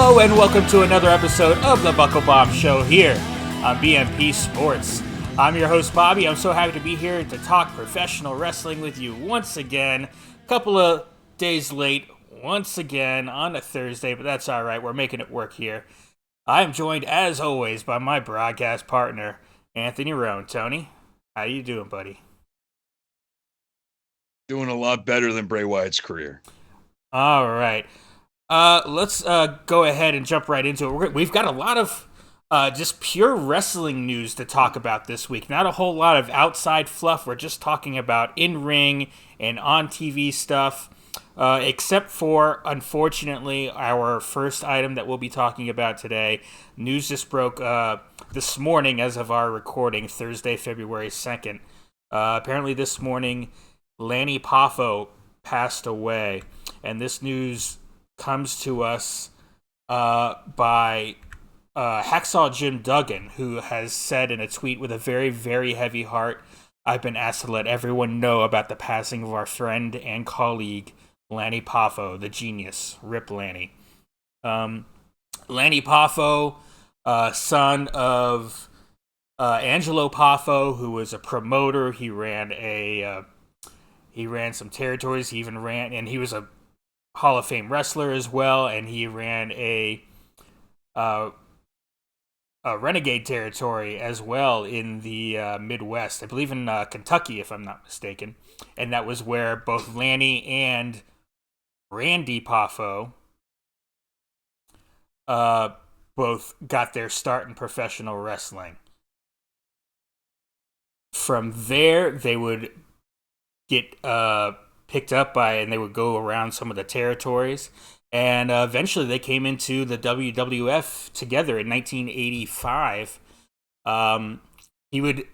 Hello and welcome to another episode of the Buckle Bomb Show here on BMP Sports. I'm your host Bobby. I'm so happy to be here to talk professional wrestling with you once again. A couple of days late once again on a Thursday, but that's all right. We're making it work here. I'm joined as always by my broadcast partner, Anthony Roan. Tony, how you doing, buddy? Doing a lot better than Bray Wyatt's career. All right. Let's go ahead and jump right into it. We've got a lot of just pure wrestling news to talk about this week. Not a whole lot of outside fluff. We're just talking about in-ring and on-TV stuff, except for, unfortunately, our first item that we'll be talking about today. News just broke this morning as of our recording, Thursday, February 2nd. Apparently this morning, Lanny Poffo passed away, and this news comes to us by Hacksaw Jim Duggan, who has said in a tweet with a very, very heavy heart, "I've been asked to let everyone know about the passing of our friend and colleague, Lanny Poffo, the genius. Rip Lanny." Lanny Poffo, son of Angelo Poffo, who was a promoter. He ran some territories. He was a Hall of Fame wrestler as well, and he ran a Renegade territory as well in the Midwest. I believe in Kentucky, if I'm not mistaken. And that was where both Lanny and Randy Poffo both got their start in professional wrestling. From there, they would get picked up by, and they would go around some of the territories, and eventually they came into the WWF together in 1985. He would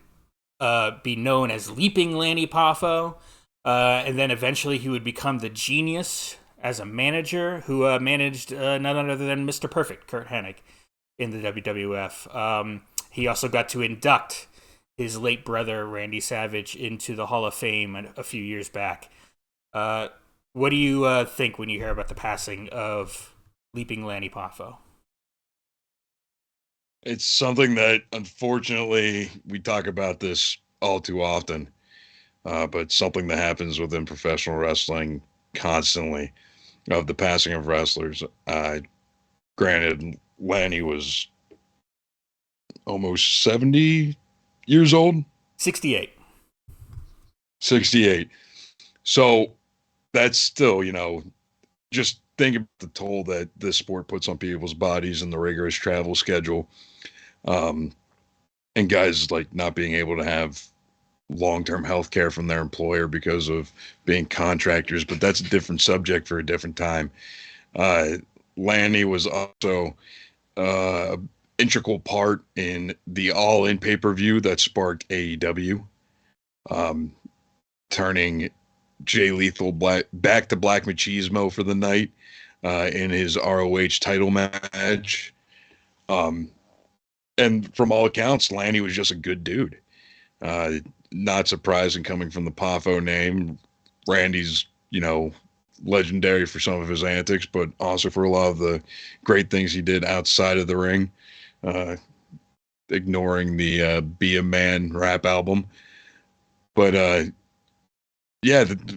be known as Leaping Lanny Poffo, and then eventually he would become the Genius as a manager who managed none other than Mr. Perfect, Kurt Hennig, in the WWF. He also got to induct his late brother, Randy Savage, into the Hall of Fame a few years back. What do you think when you hear about the passing of Leaping Lanny Poffo? It's something that, unfortunately, we talk about this all too often, but something that happens within professional wrestling constantly, of the passing of wrestlers. Granted, Lanny was almost 70 years old? 68. 68. So that's still, just think about the toll that this sport puts on people's bodies and the rigorous travel schedule. And guys like not being able to have long-term health care from their employer because of being contractors, but that's a different subject for a different time. Lanny was also integral part in the All In pay-per-view that sparked AEW, turning Jay Lethal back to Black Machismo for the night in his ROH title match. And from all accounts, Lanny was just a good dude. Not surprising coming from the Poffo name. Randy's, legendary for some of his antics, but also for a lot of the great things he did outside of the ring. Ignoring the Be a Man rap album. But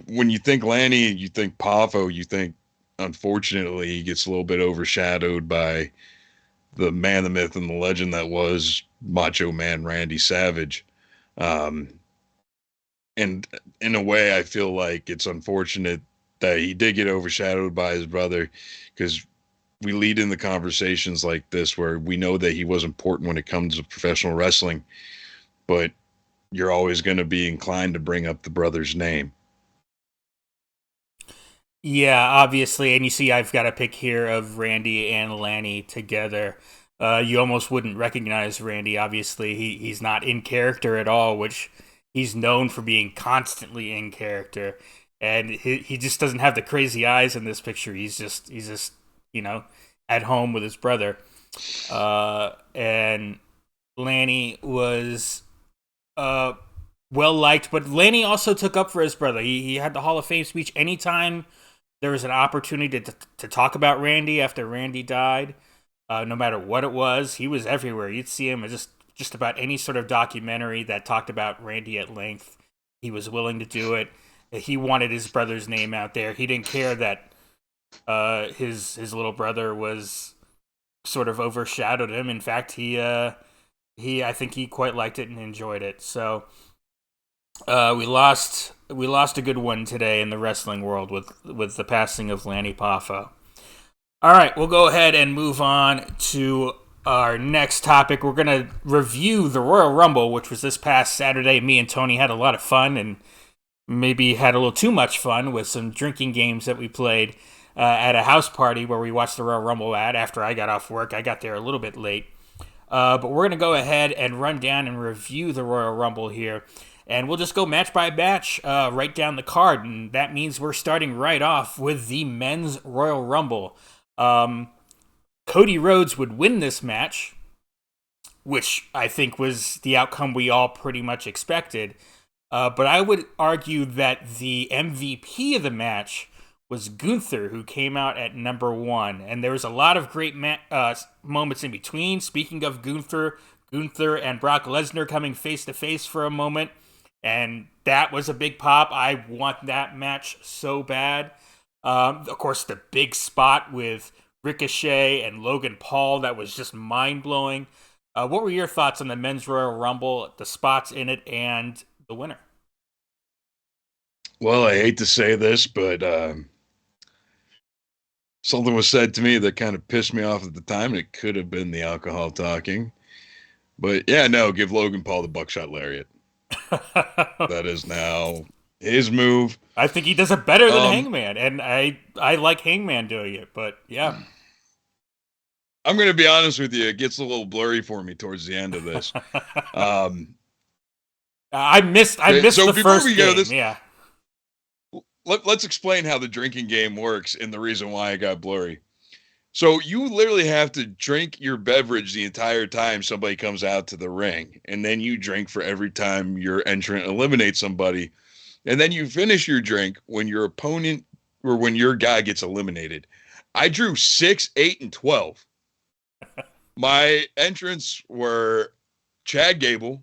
when you think Lanny, you think Poffo, you think, unfortunately, he gets a little bit overshadowed by the man, the myth, and the legend that was Macho Man Randy Savage. And in a way, I feel like it's unfortunate that he did get overshadowed by his brother, because we lead in the conversations like this where we know that he was important when it comes to professional wrestling, but you're always going to be inclined to bring up the brother's name. Yeah, obviously, and you see I've got a pic here of Randy and Lanny together. You almost wouldn't recognize Randy. Obviously, he's not in character at all, which he's known for being constantly in character. And he just doesn't have the crazy eyes in this picture. He's just at home with his brother. And Lanny was well liked, but Lanny also took up for his brother. He had the Hall of Fame speech. Anytime there was an opportunity to talk about Randy after Randy died. No matter what it was, he was everywhere. You'd see him in just about any sort of documentary that talked about Randy at length. He was willing to do it. He wanted his brother's name out there. He didn't care that his little brother was sort of overshadowed him. In fact, he I think he quite liked it and enjoyed it. So we lost a good one today in the wrestling world with the passing of Lanny Poffo. All right, we'll go ahead and move on to our next topic. We're going to review the Royal Rumble, which was this past Saturday. Me and Tony had a lot of fun and maybe had a little too much fun with some drinking games that we played at a house party where we watched the Royal Rumble after I got off work. I got there a little bit late. But we're going to go ahead and run down and review the Royal Rumble here. And we'll just go match by match right down the card. And that means we're starting right off with the Men's Royal Rumble. Cody Rhodes would win this match, which I think was the outcome we all pretty much expected. But I would argue that the MVP of the match was Gunther, who came out at number 1. And there was a lot of great moments in between. Speaking of Gunther and Brock Lesnar coming face-to-face for a moment. And that was a big pop. I want that match so bad. Of course, the big spot with Ricochet and Logan Paul, that was just mind-blowing. What were your thoughts on the Men's Royal Rumble, the spots in it, and the winner? Well, I hate to say this, but something was said to me that kind of pissed me off at the time, and it could have been the alcohol talking. But yeah, no, give Logan Paul the buckshot lariat. That is now his move. I think he does it better than Hangman, and I like Hangman doing it, but yeah. I'm going to be honest with you. It gets a little blurry for me towards the end of this. I missed so the first game. Yeah. Let's explain how the drinking game works and the reason why it got blurry. So you literally have to drink your beverage the entire time somebody comes out to the ring. And then you drink for every time your entrant eliminates somebody. And then you finish your drink when your opponent or when your guy gets eliminated. I drew 6, 8, and 12. My entrants were Chad Gable,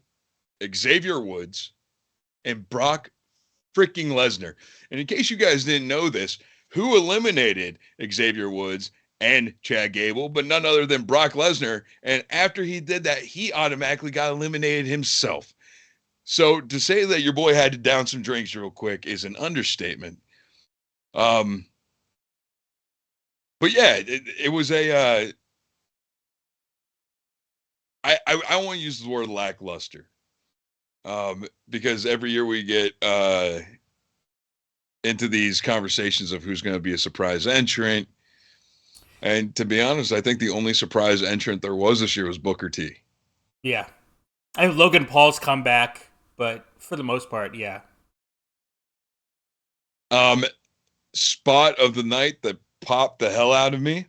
Xavier Woods, and Brock freaking Lesnar. And in case you guys didn't know this, who eliminated Xavier Woods and Chad Gable, but none other than Brock Lesnar. And after he did that, he automatically got eliminated himself. So to say that your boy had to down some drinks real quick is an understatement. But yeah, it was a, I want to use the word lackluster. Because every year we get into these conversations of who's going to be a surprise entrant. And to be honest, I think the only surprise entrant there was this year was Booker T. Yeah. I think Logan Paul's come back, but for the most part, yeah. Spot of the night that popped the hell out of me.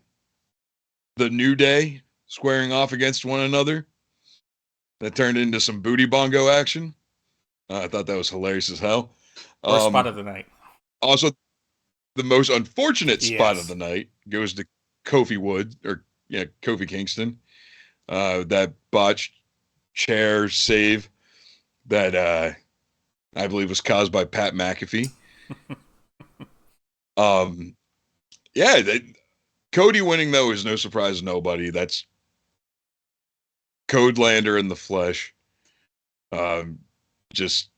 The New Day squaring off against one another. That turned into some booty bongo action. I thought that was hilarious as hell. Worst spot of the night. Also, the most unfortunate spot of the night goes to Kofi Kingston. That botched chair save that I believe was caused by Pat McAfee. Cody winning though is no surprise to nobody. That's Codelander in the flesh. Just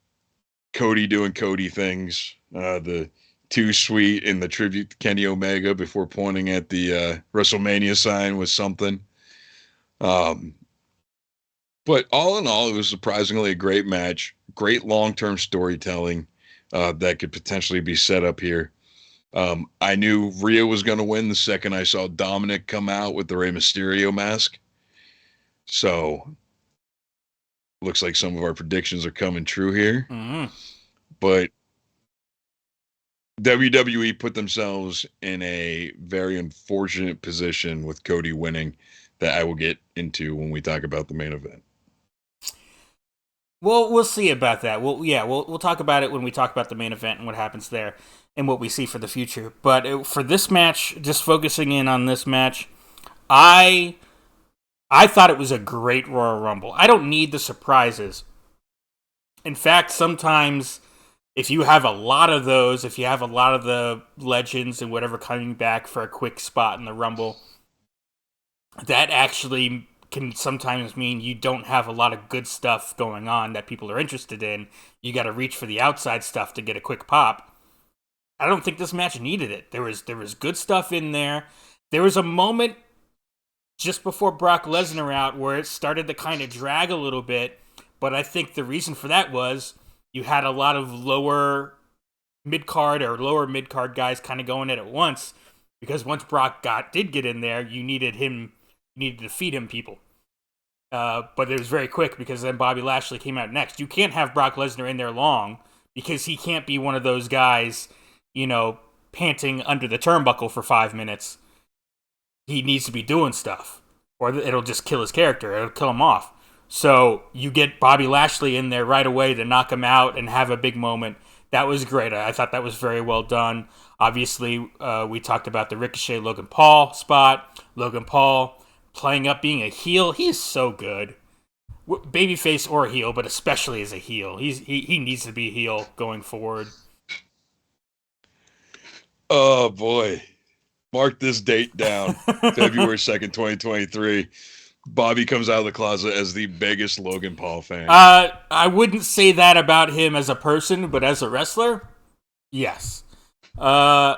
Cody doing Cody things. The Too Sweet in the tribute to Kenny Omega before pointing at the WrestleMania sign was something. But all in all, it was surprisingly a great match. Great long-term storytelling that could potentially be set up here. I knew Rhea was going to win the second I saw Dominic come out with the Rey Mysterio mask. So looks like some of our predictions are coming true here. Mm-hmm. But WWE put themselves in a very unfortunate position with Cody winning that I will get into when we talk about the main event. Well, we'll see about that. We'll talk about it when we talk about the main event and what happens there and what we see for the future. But for this match, just focusing in on this match, I I thought it was a great Royal Rumble. I don't need the surprises. In fact, sometimes if you have a lot of those, if you have a lot of the legends and whatever coming back for a quick spot in the Rumble, that actually can sometimes mean you don't have a lot of good stuff going on that people are interested in. You got to reach for the outside stuff to get a quick pop. I don't think this match needed it. There was good stuff in there. There was a moment just before Brock Lesnar out where it started to kind of drag a little bit, but I think the reason for that was you had a lot of lower mid card guys kind of going at once, because once Brock did get in there, you needed to feed him people. But it was very quick because then Bobby Lashley came out next. You can't have Brock Lesnar in there long because he can't be one of those guys, panting under the turnbuckle for 5 minutes. He needs to be doing stuff, or it'll just kill his character. It'll kill him off. So you get Bobby Lashley in there right away to knock him out and have a big moment. That was great. I thought that was very well done. Obviously, we talked about the Ricochet Logan Paul spot. Logan Paul playing up being a heel. He is so good. Babyface or heel, but especially as a heel. He needs to be a heel going forward. Oh boy. Mark this date down. February 2nd, 2023. Bobby comes out of the closet as the biggest Logan Paul fan. I wouldn't say that about him as a person, but as a wrestler, yes. And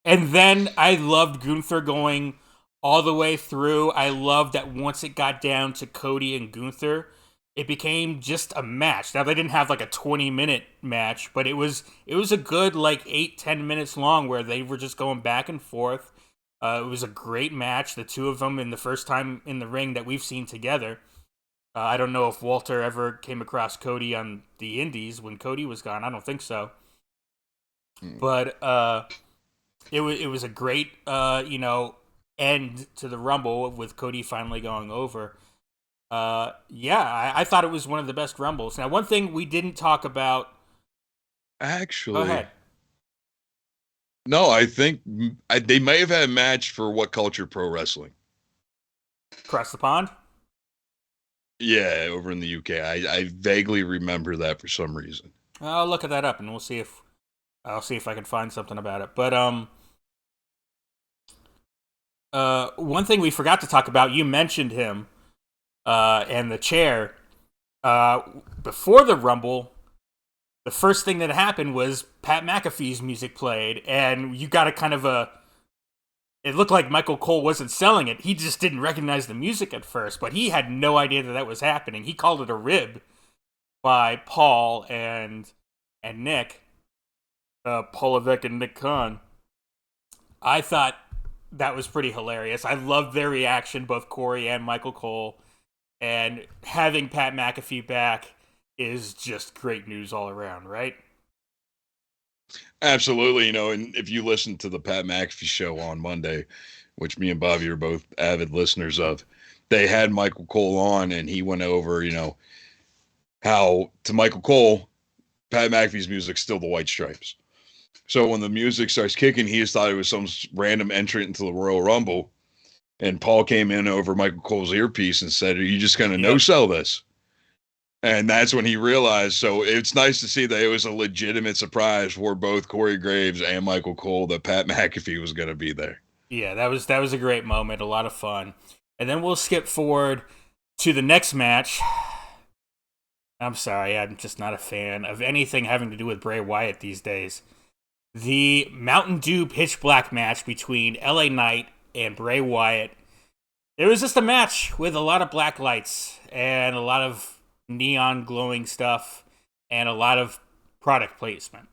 then I loved Gunther going all the way through. I loved that once it got down to Cody and Gunther, it became just a match. Now they didn't have like a 20-minute match, but it was a good like 8-10 minutes long where they were just going back and forth. It was a great match, the two of them in the first time in the ring that we've seen together. I don't know if Walter ever came across Cody on the Indies when Cody was gone. I don't think so. But it was a great end to the Rumble with Cody finally going over. I thought it was one of the best Rumbles. Now, one thing we didn't talk about. Actually, Go ahead. No, I think they may have had a match for What Culture Pro Wrestling. Across the pond? Yeah, over in the UK. I vaguely remember that for some reason. I'll look at that up and we'll see if I can find something about it. But one thing we forgot to talk about, you mentioned him, and the chair. Before the Rumble, the first thing that happened was Pat McAfee's music played, and you got a kind of it looked like Michael Cole wasn't selling it. He just didn't recognize the music at first, but he had no idea that was happening. He called it a rib by Paul and Nick, Paul Levesque and Nick Khan. I thought that was pretty hilarious. I loved their reaction, both Corey and Michael Cole, and having Pat McAfee back is just great news all around, right? Absolutely, and if you listen to the Pat McAfee show on Monday, which me and Bobby are both avid listeners of, they had Michael Cole on and he went over, how to Michael Cole, Pat McAfee's music's still the White Stripes. So when the music starts kicking, he just thought it was some random entrant into the Royal Rumble. And Paul came in over Michael Cole's earpiece and said, "Are you just going to no-sell this?" And that's when he realized. So it's nice to see that it was a legitimate surprise for both Corey Graves and Michael Cole that Pat McAfee was going to be there. Yeah, that was a great moment, a lot of fun. And then we'll skip forward to the next match. I'm sorry, I'm just not a fan of anything having to do with Bray Wyatt these days. The Mountain Dew Pitch Black match between LA Knight and Bray Wyatt. It was just a match with a lot of black lights and a lot of neon glowing stuff and a lot of product placement.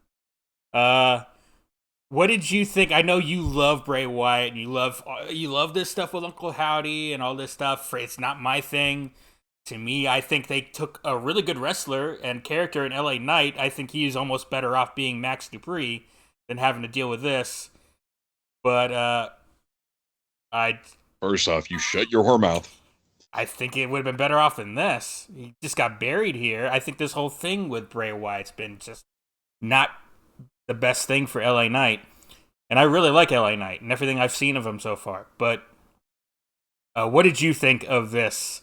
What did you think? I know you love Bray Wyatt and you love this stuff with Uncle Howdy and all this stuff. It's not my thing. To me, I think they took a really good wrestler and character in LA Knight. I think he's almost better off being Max Dupree than having to deal with this. But First off, you shut your whore mouth. I think it would have been better off than this. He just got buried here. I think this whole thing with Bray Wyatt's been just not the best thing for LA Knight. And I really like LA Knight and everything I've seen of him so far. But what did you think of this?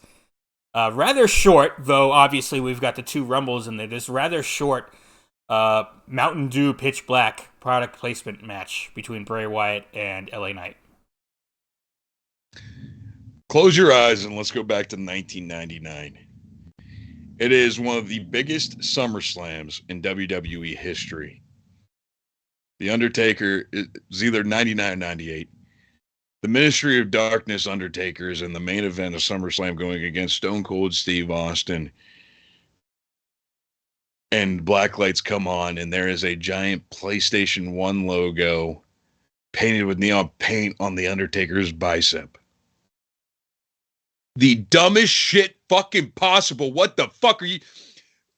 Rather short, though obviously we've got the 2 Rumbles in there. This rather short Mountain Dew Pitch Black product placement match between Bray Wyatt and LA Knight. Close your eyes and let's go back to 1999. It is one of the biggest SummerSlams in WWE history. The Undertaker is either 99 or 98. The Ministry of Darkness Undertaker is in the main event of SummerSlam going against Stone Cold Steve Austin. And black lights come on, and there is a giant PlayStation 1 logo painted with neon paint on the Undertaker's bicep. The dumbest shit fucking possible. What the fuck are you...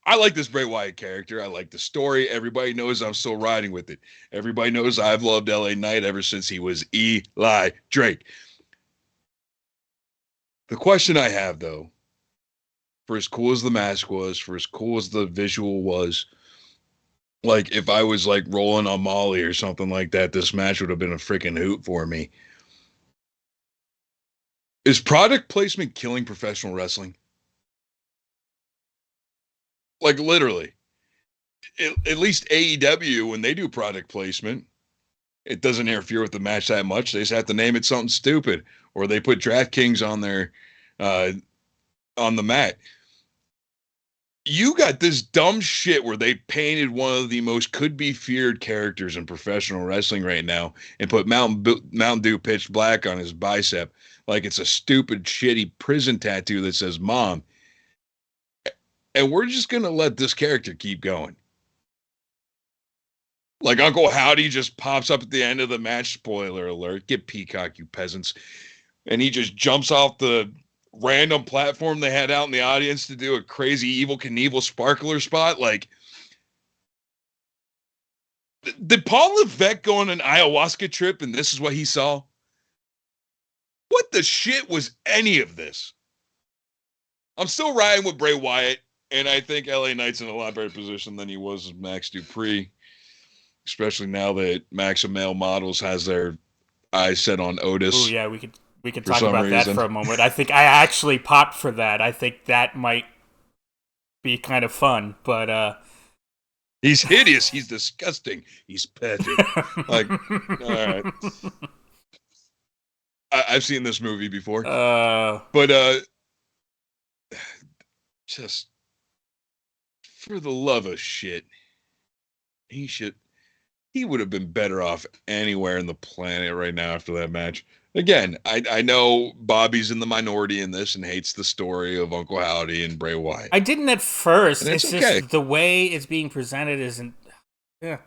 I like this Bray Wyatt character. I like the story. Everybody knows I'm still riding with it. Everybody knows I've loved LA Knight ever since he was Eli Drake. The question I have, though, for as cool as the mask was, for as cool as the visual was, like if I was like rolling on Molly or something like that, this match would have been a freaking hoot for me. Is product placement killing professional wrestling? Like literally, at least AEW, when they do product placement, it doesn't interfere with the match that much. They just have to name it something stupid, or they put DraftKings on their on the mat. You got this dumb shit where they painted one of the most could be feared characters in professional wrestling right now and put Mountain Dew Pitch Black on his bicep like it's a stupid, shitty prison tattoo that says "Mom." And we're just going to let this character keep going. Like Uncle Howdy just pops up at the end of the match. Spoiler alert. Get Peacock, you peasants. And he just jumps off the random platform they had out in the audience to do a crazy Evil Knievel sparkler spot. Like, did Paul Levesque go on an ayahuasca trip and this is what he saw? What the shit was any of this? I'm still riding with Bray Wyatt. And I think LA Knight's in a lot better position than he was with Max Dupree, especially now that Maxim Male Models has their eyes set on Otis. Oh yeah, we could talk about that for a moment. I think I actually popped for that. I think that might be kind of fun, but he's hideous. He's disgusting. He's petty. Like, all right. I've seen this movie before, but just. For the love of shit, he would have been better off anywhere in the planet right now after that match. Again, I know Bobby's in the minority in this and hates the story of Uncle Howdy and Bray Wyatt. I didn't at first. And it's okay. Just the way it's being presented isn't... Yeah.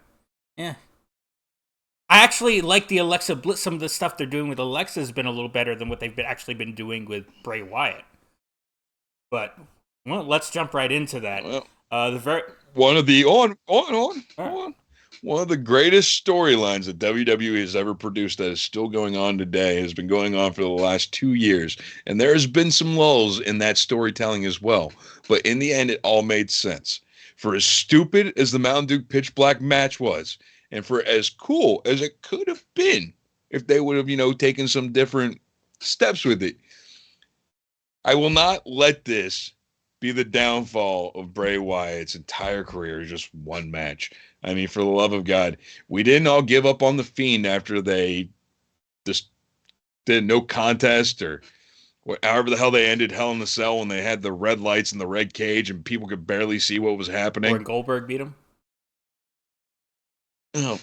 I actually like the Alexa Bliss. Some of the stuff they're doing with Alexa has been a little better than what they've actually been doing with Bray Wyatt. But, well, let's jump right into that. Well, one of the greatest storylines that WWE has ever produced that is still going on today has been going on for the last 2 years, and there has been some lulls in that storytelling as well. But in the end, it all made sense. For as stupid as the Mountain Dew Pitch Black match was, and for as cool as it could have been if they would have, taken some different steps with it, I will not let this be the downfall of Bray Wyatt's entire career, just one match. I mean, for the love of God, we didn't all give up on The Fiend after they just did no contest or however the hell they ended Hell in a Cell when they had the red lights and the red cage and people could barely see what was happening. Or Goldberg beat him. Oh,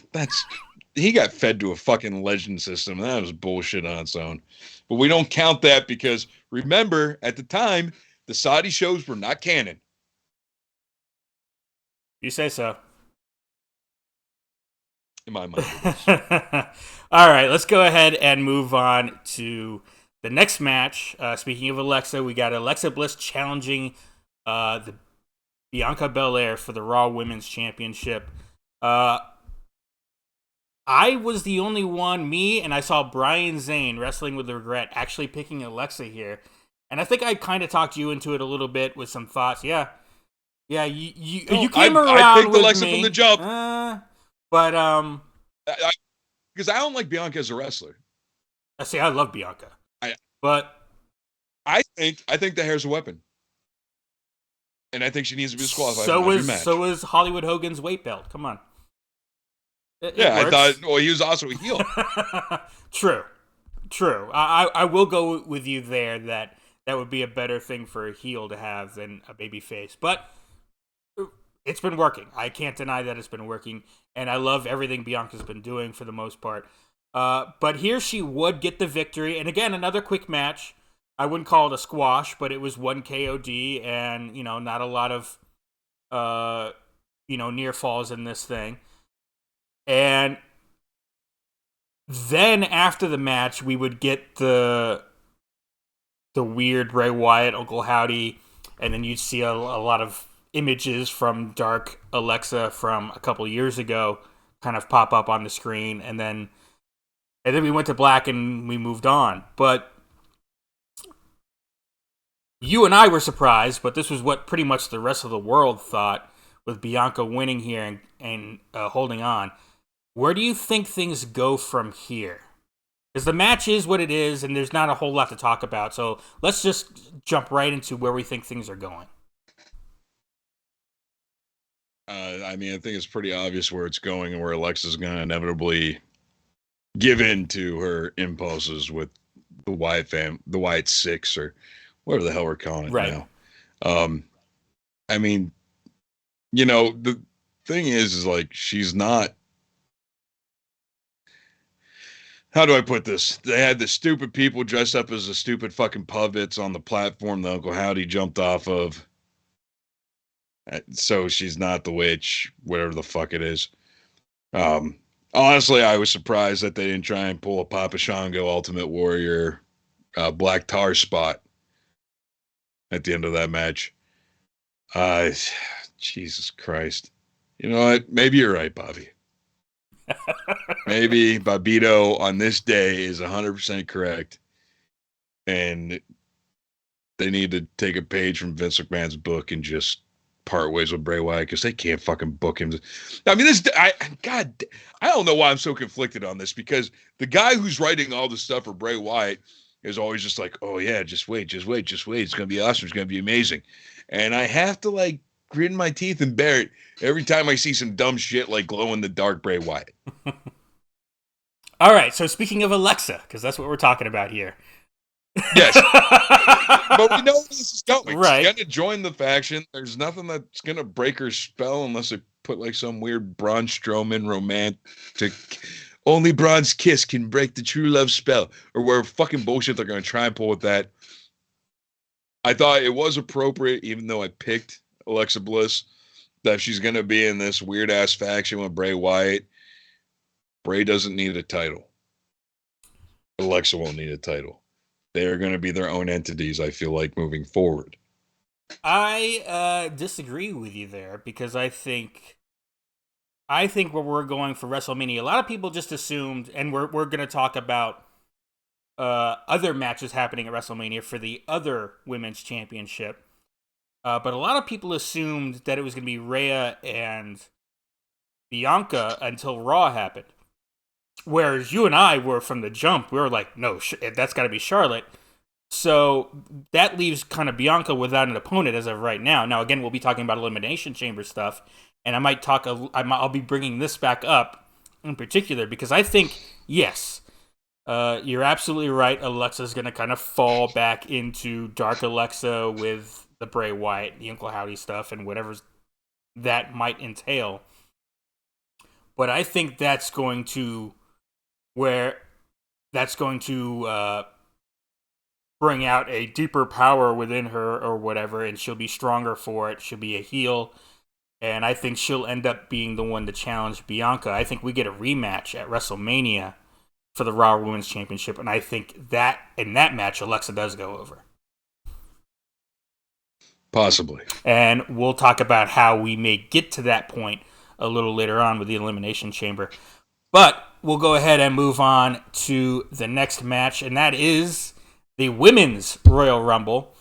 he got fed to a fucking legend system. That was bullshit on its own. But we don't count that because remember, at the time, the Saudi shows were not canon. You say so. In my mind. All right, let's go ahead and move on to the next match. Speaking of Alexa, we got Alexa Bliss challenging the Bianca Belair for the Raw Women's Championship. I was the only one, and I saw Brian Zane, Wrestling with Regret, actually picking Alexa here. And I think I kind of talked you into it a little bit with some thoughts. Yeah, you No, you came I around picked with Alexa me, from the jump. but Because I don't like Bianca as a wrestler. I see. I love Bianca, I but I think the hair's a weapon, and I think she needs to be disqualified from every match. so is Hollywood Hogan's weight belt. Come on, it Yeah, I works. thought. Well, he was also a heel. True. I will go with you there that would be a better thing for a heel to have than a baby face. But it's been working. I can't deny that it's been working. And I love everything Bianca's been doing for the most part. But here she would get the victory. And again, another quick match. I wouldn't call it a squash, but it was one KOD and, not a lot of, near falls in this thing. And then after the match, we would get the weird Bray Wyatt, Uncle Howdy, and then you'd see a lot of images from Dark Alexa from a couple years ago kind of pop up on the screen, and then we went to black and we moved on. But you and I were surprised, but this was what pretty much the rest of the world thought with Bianca winning here and holding on. Where do you think things go from here? Because the match is what it is, and there's not a whole lot to talk about. So let's just jump right into where we think things are going. I think it's pretty obvious where it's going and where Alexa's going to inevitably give in to her impulses with the the Wyatt Six, or whatever the hell we're calling it now. The thing is like she's not. How do I put this? They had the stupid people dressed up as the stupid fucking puppets on the platform that Uncle Howdy jumped off of. So she's not the witch, whatever the fuck it is. Honestly, I was surprised that they didn't try and pull a Papa Shango Ultimate Warrior Black Tar spot at the end of that match. Jesus Christ. You know what? Maybe you're right, Bobby. Maybe Babito on this day is 100% correct. And they need to take a page from Vince McMahon's book and just part ways with Bray Wyatt because they can't fucking book him. I don't know why I'm so conflicted on this, because the guy who's writing all the stuff for Bray Wyatt is always just like, oh yeah, just wait. It's going to be awesome. It's going to be amazing. And I have to like grit my teeth and bear it every time I see some dumb shit like glow in the dark Bray Wyatt. All right. So speaking of Alexa, because that's what we're talking about here. Yes. But we know where this is going. Right. She's going to join the faction. There's nothing that's going to break her spell unless they put like some weird Braun Strowman romantic, only Braun's kiss can break the true love spell, or where fucking bullshit they're going to try and pull with that. I thought it was appropriate, even though I picked Alexa Bliss, that she's going to be in this weird ass faction with Bray Wyatt. Bray doesn't need a title. Alexa won't need a title. They are going to be their own entities, I feel like, moving forward. I disagree with you there, because I think where we're going for WrestleMania, a lot of people just assumed, and we're going to talk about other matches happening at WrestleMania for the other women's championship. But a lot of people assumed that it was going to be Rhea and Bianca until Raw happened. Whereas you and I were from the jump, we were like, no, that's got to be Charlotte. So that leaves kind of Bianca without an opponent as of right now. Now, again, we'll be talking about Elimination Chamber stuff, and I'll be bringing this back up in particular because I think, yes, you're absolutely right. Alexa's going to kind of fall back into Dark Alexa with the Bray Wyatt, the Uncle Howdy stuff, and whatever that might entail. But I think that's going to bring out a deeper power within her or whatever, and she'll be stronger for it. She'll be a heel, and I think she'll end up being the one to challenge Bianca. I think we get a rematch at WrestleMania for the Raw Women's Championship, and I think that in that match, Alexa does go over. Possibly. And we'll talk about how we may get to that point a little later on with the Elimination Chamber. But we'll go ahead and move on to the next match, and that is the Women's Royal Rumble.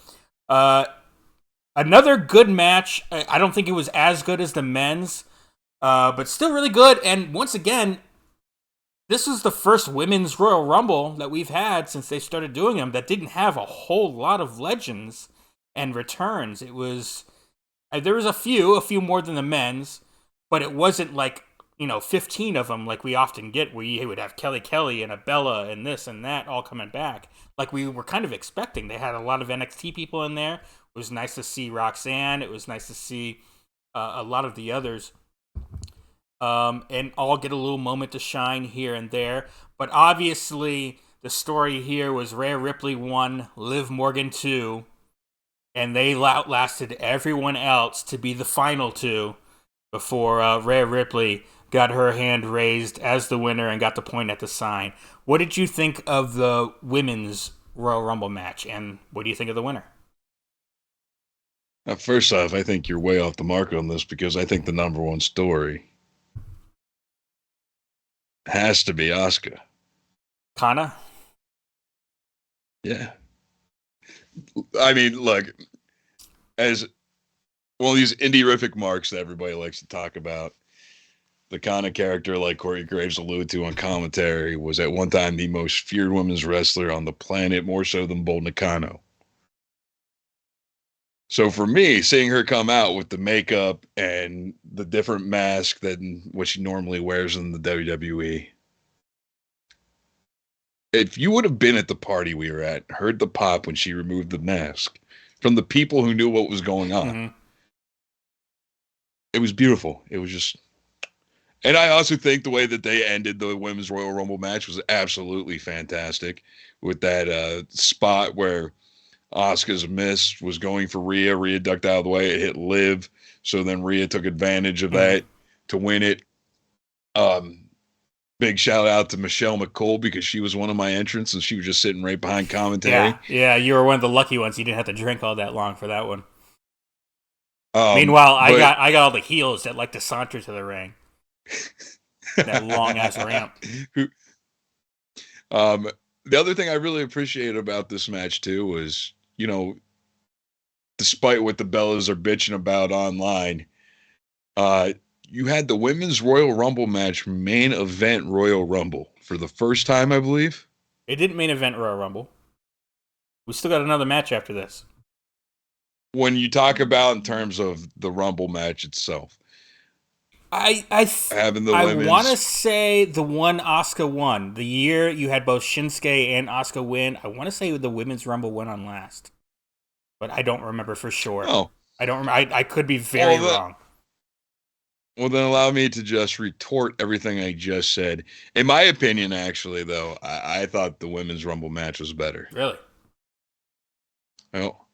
Another good match. I don't think it was as good as the men's, but still really good. And once again, this was the first Women's Royal Rumble that we've had since they started doing them that didn't have a whole lot of legends and returns. It was there was a few more than the men's, but it wasn't like 15 of them like we often get, where you would have Kelly and a Bella and this and that all coming back like we were kind of expecting. They had a lot of NXT people in there. It was nice to see Roxanne. It was nice to see a lot of the others, and all get a little moment to shine here and there. But obviously, the story here was Rhea Ripley 1, Liv Morgan 2, and they outlasted everyone else to be the final 2 before Rhea Ripley got her hand raised as the winner and got the point at the sign. What did you think of the Women's Royal Rumble match, and what do you think of the winner? First off, I think you're way off the mark on this, because I think the number one story has to be Asuka. Kana? Yeah. I mean, look, as one of these indie-rific marks that everybody likes to talk about, the Kana character, like Corey Graves alluded to on commentary, was at one time the most feared women's wrestler on the planet, more so than Bull Nakano. So for me, seeing her come out with the makeup and the different mask than what she normally wears in the WWE, if you would have been at the party we were at, heard the pop when she removed the mask from the people who knew what was going on, It was beautiful. It was just... And I also think the way that they ended the Women's Royal Rumble match was absolutely fantastic, with that spot where Asuka's miss was going for Rhea. Rhea ducked out of the way. It hit Liv. So then Rhea took advantage of that to win it. Big shout out to Michelle McCool, because she was one of my entrants and she was just sitting right behind commentary. Yeah, you were one of the lucky ones. You didn't have to drink all that long for that one. Meanwhile, I got all the heels that like to saunter to the ring. That long ass ramp. The other thing I really appreciated about this match too was, despite what the Bellas are bitching about online, you had the Women's Royal Rumble match main event Royal Rumble for the first time, I believe. It didn't main event Royal Rumble. We still got another match after this. When you talk about in terms of the Rumble match itself, I want to say the one Asuka won. The year you had both Shinsuke and Asuka win, I want to say the Women's Rumble went on last. But I don't remember for sure. Oh. I don't remember. I could be very wrong. Well, then allow me to just retort everything I just said. In my opinion, actually, though, I thought the Women's Rumble match was better. Really? Well,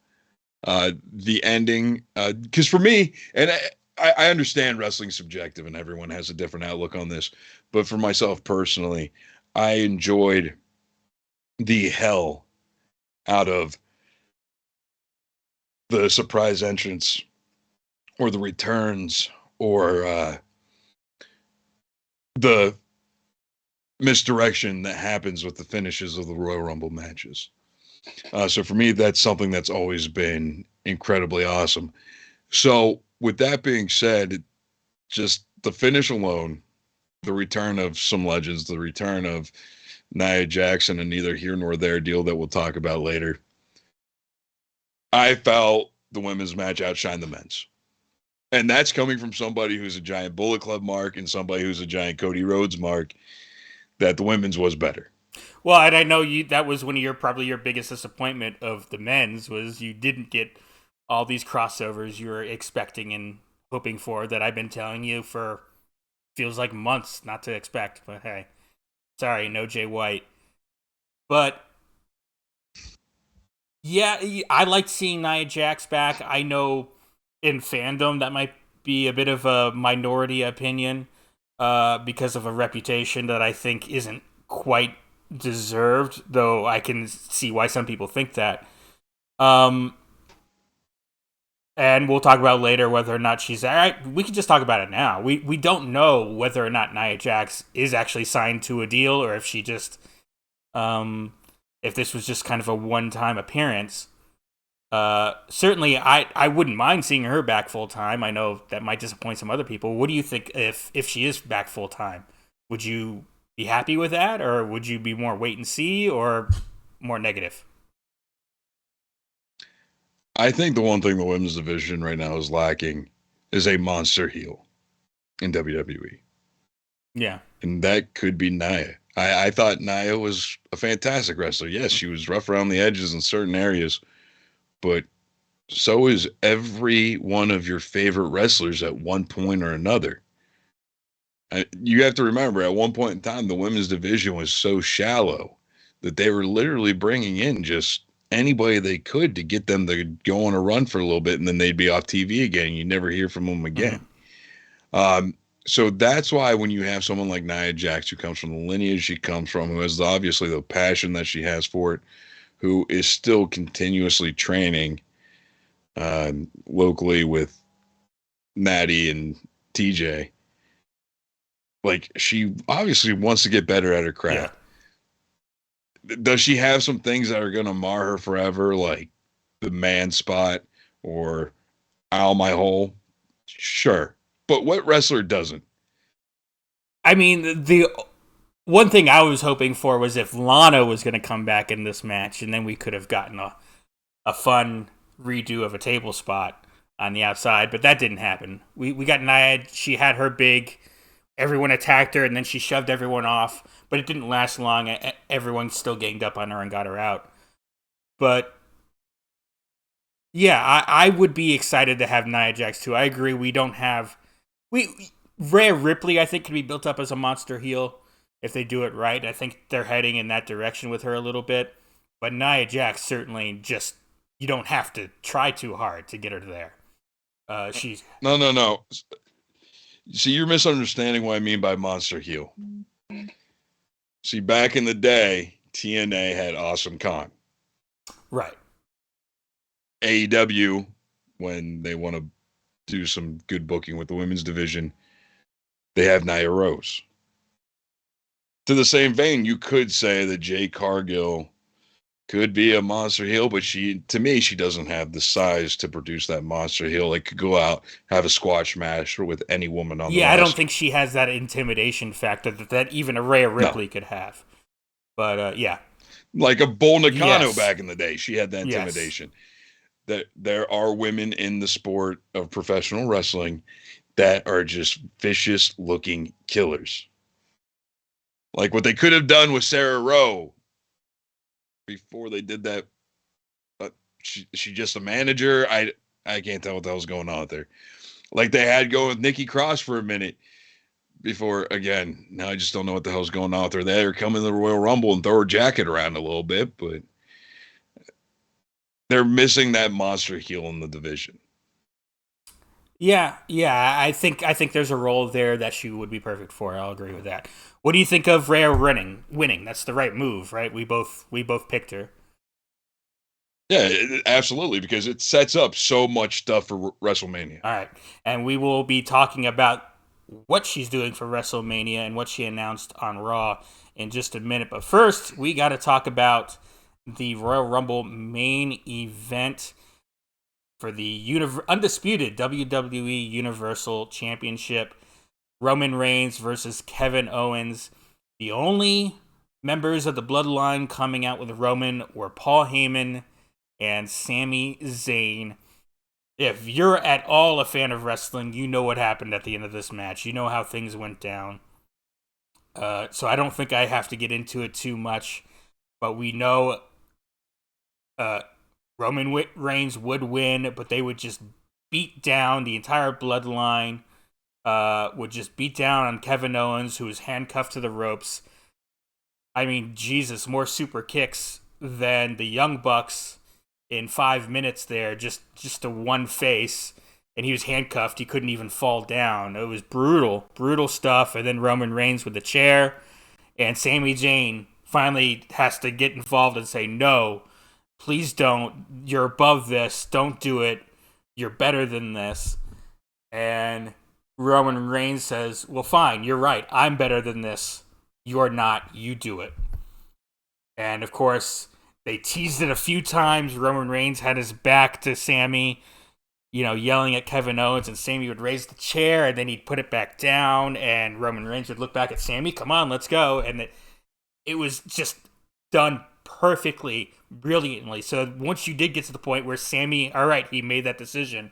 the ending, because for me, and I understand wrestling's subjective and everyone has a different outlook on this, but for myself personally, I enjoyed the hell out of the surprise entrance or the returns or the misdirection that happens with the finishes of the Royal Rumble matches. So for me, that's something that's always been incredibly awesome. So with that being said, just the finish alone, the return of some legends, the return of Nia Jackson, and neither here nor there deal that we'll talk about later, I felt the women's match outshined the men's. And that's coming from somebody who's a giant Bullet Club mark and somebody who's a giant Cody Rhodes mark, that the women's was better. Well, and I know that was one of probably your biggest disappointment of the men's, was you didn't get all these crossovers you were expecting and hoping for, that I've been telling you for feels like months not to expect. But hey, sorry, no Jay White. But yeah, I liked seeing Nia Jax back. I know in fandom that might be a bit of a minority opinion because of a reputation that I think isn't quite deserved, though I can see why some people think that. And we'll talk about later whether or not she's... we can just talk about it now. We don't know whether or not Nia Jax is actually signed to a deal, or if she just if this was just kind of a one-time appearance. Certainly, I wouldn't mind seeing her back full time. I know that might disappoint some other people. What do you think if she is back full time? Would you be happy with that, or would you be more wait and see, or more negative? I think the one thing the women's division right now is lacking is a monster heel in WWE. Yeah. And that could be Nia. I thought Nia was a fantastic wrestler. Yes, she was rough around the edges in certain areas, but so is every one of your favorite wrestlers at one point or another. You have to remember, at one point in time, the women's division was so shallow that they were literally bringing in just anybody they could to get them to go on a run for a little bit, and then they'd be off TV again. You never hear from them again. Mm-hmm. So that's why when you have someone like Nia Jax, who comes from the lineage she comes from, who has obviously the passion that she has for it, who is still continuously training locally with Natty and TJ, like she obviously wants to get better at her craft. Yeah. Does she have some things that are going to mar her forever, like the man spot or ow my hole? Sure. But what wrestler doesn't? I mean, the one thing I was hoping for was if Lana was going to come back in this match, and then we could have gotten a fun redo of a table spot on the outside, but that didn't happen. We got Nia. She had her big, everyone attacked her, and then she shoved everyone off, but it didn't last long. Everyone still ganged up on her and got her out. But yeah, I would be excited to have Nia Jax too. I agree. We don't have Rhea Ripley, I think, could be built up as a monster heel if they do it right. I think they're heading in that direction with her a little bit. But Nia Jax, certainly, just you don't have to try too hard to get her there. She's no. See, you're misunderstanding what I mean by monster heel. See, back in the day, TNA had Awesome Kong. Right. AEW, when they want to do some good booking with the women's division, they have Nia Rose. To the same vein, you could say that Jade Cargill could be a monster heel, but to me, she doesn't have the size to produce that monster heel. Like, could go out, have a squash match with any woman on the roster. I don't think she has that intimidation factor that even a Rhea Ripley could have. But, yeah. Like a Bull Nakano back in the day. She had that intimidation. Yes. That there are women in the sport of professional wrestling that are just vicious looking killers. Like what they could have done with Sarah Rowe before they did that. She just a manager. I can't tell what the hell's going on with her. Like they had going with Nikki Cross for a minute before, again, now I just don't know what the hell's going on with her. They come in the Royal Rumble and throw her jacket around a little bit, but they're missing that monster heel in the division. Yeah. I think there's a role there that she would be perfect for. I'll agree with that. What do you think of Rhea winning? That's the right move, right? We both picked her. Yeah, absolutely, because it sets up so much stuff for WrestleMania. All right, and we will be talking about what she's doing for WrestleMania and what she announced on Raw in just a minute. But first, we got to talk about the Royal Rumble main event for the undisputed WWE Universal Championship. Roman Reigns versus Kevin Owens. The only members of the bloodline coming out with Roman were Paul Heyman and Sami Zayn. If you're at all a fan of wrestling, you know what happened at the end of this match. You know how things went down. So I don't think I have to get into it too much. But we know Roman Reigns would win, but they would just beat down the entire bloodline. Would just beat down on Kevin Owens, who was handcuffed to the ropes. I mean, Jesus, more super kicks than the Young Bucks in 5 minutes there, just to one face, and he was handcuffed. He couldn't even fall down. It was brutal stuff. And then Roman Reigns with the chair, and Sami Zayn finally has to get involved and say, no, please don't. You're above this. Don't do it. You're better than this. And Roman Reigns says, well, fine, you're right. I'm better than this. You're not. You do it. And, of course, They teased it a few times. Roman Reigns had his back to Sammy, yelling at Kevin Owens, and Sammy would raise the chair and then he'd put it back down, and Roman Reigns would look back at Sammy, come on, let's go. And it was just done perfectly, brilliantly. So once you did get to the point where Sammy, all right, he made that decision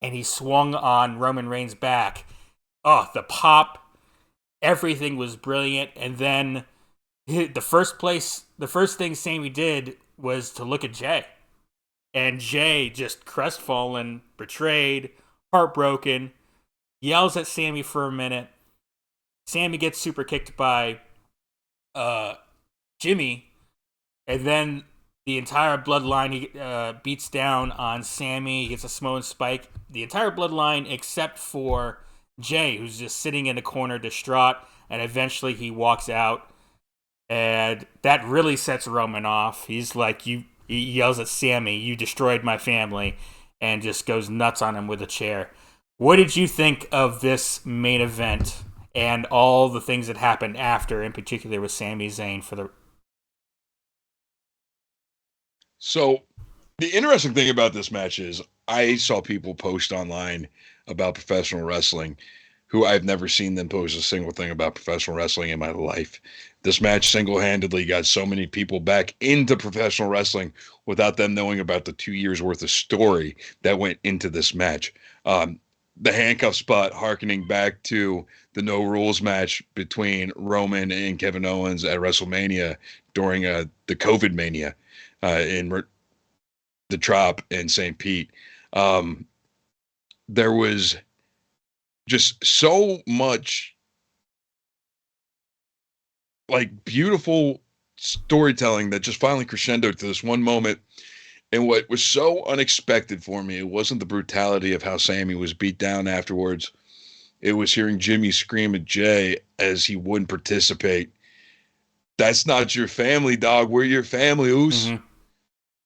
and he swung on Roman Reigns' back, oh, the pop, everything was brilliant. And then the first thing Sammy did was to look at Jay. And Jay, just crestfallen, betrayed, heartbroken, yells at Sammy for a minute. Sammy gets super kicked by Jimmy, and then the entire bloodline he beats down on Sammy. He gets a Samoan spike. The entire bloodline except for Jay, who's just sitting in a corner distraught, and eventually he walks out. And that really sets Roman off. He's like, he yells at Sammy, you destroyed my family, and just goes nuts on him with a chair. What did you think of this main event and all the things that happened after, in particular with Sami Zayn for the... So the interesting thing about this match is I saw people post online about professional wrestling who I've never seen them post a single thing about professional wrestling in my life. This match single-handedly got so many people back into professional wrestling without them knowing about the 2 years worth of story that went into this match. The handcuff spot harkening back to the no rules match between Roman and Kevin Owens at WrestleMania during the COVID mania in the Trop in St. Pete. There was just so much like beautiful storytelling that just finally crescendoed to this one moment. And what was so unexpected for me, it wasn't the brutality of how Sammy was beat down afterwards. It was hearing Jimmy scream at Jay as he wouldn't participate. That's not your family, dog. We're your family, Oos. Mm-hmm.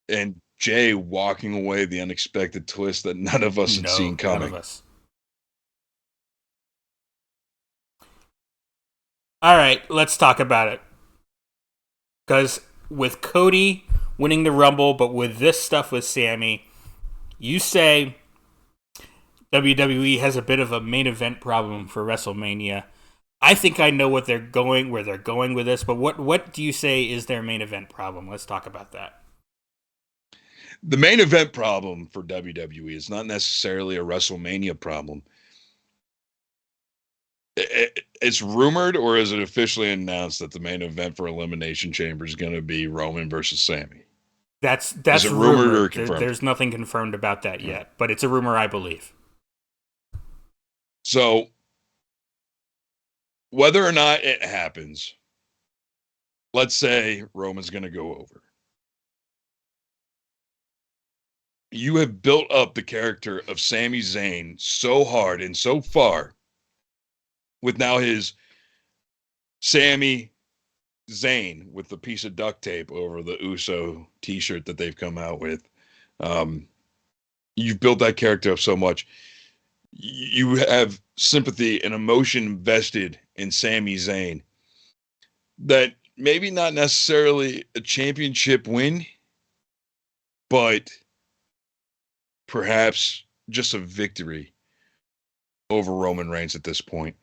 And Jay walking away, the unexpected twist that none of us had seen coming. None of us. All right, let's talk about it. Because with Cody winning the Rumble, but with this stuff with Sammy, you say WWE has a bit of a main event problem for WrestleMania. I think I know where they're going with this, but what do you say is their main event problem? Let's talk about that. The main event problem for WWE is not necessarily a WrestleMania problem. It's rumored, or is it officially announced that the main event for Elimination Chamber is going to be Roman versus Sammy? That's is it rumored or confirmed? There's nothing confirmed about that yet, but it's a rumor, I believe. So, whether or not it happens, let's say Roman's going to go over. You have built up the character of Sami Zayn so hard and so far with now his Sami Zayn with the piece of duct tape over the Uso t-shirt that they've come out with. You've built that character up so much. You have sympathy and emotion vested in Sami Zayn that maybe not necessarily a championship win, but perhaps just a victory over Roman Reigns at this point.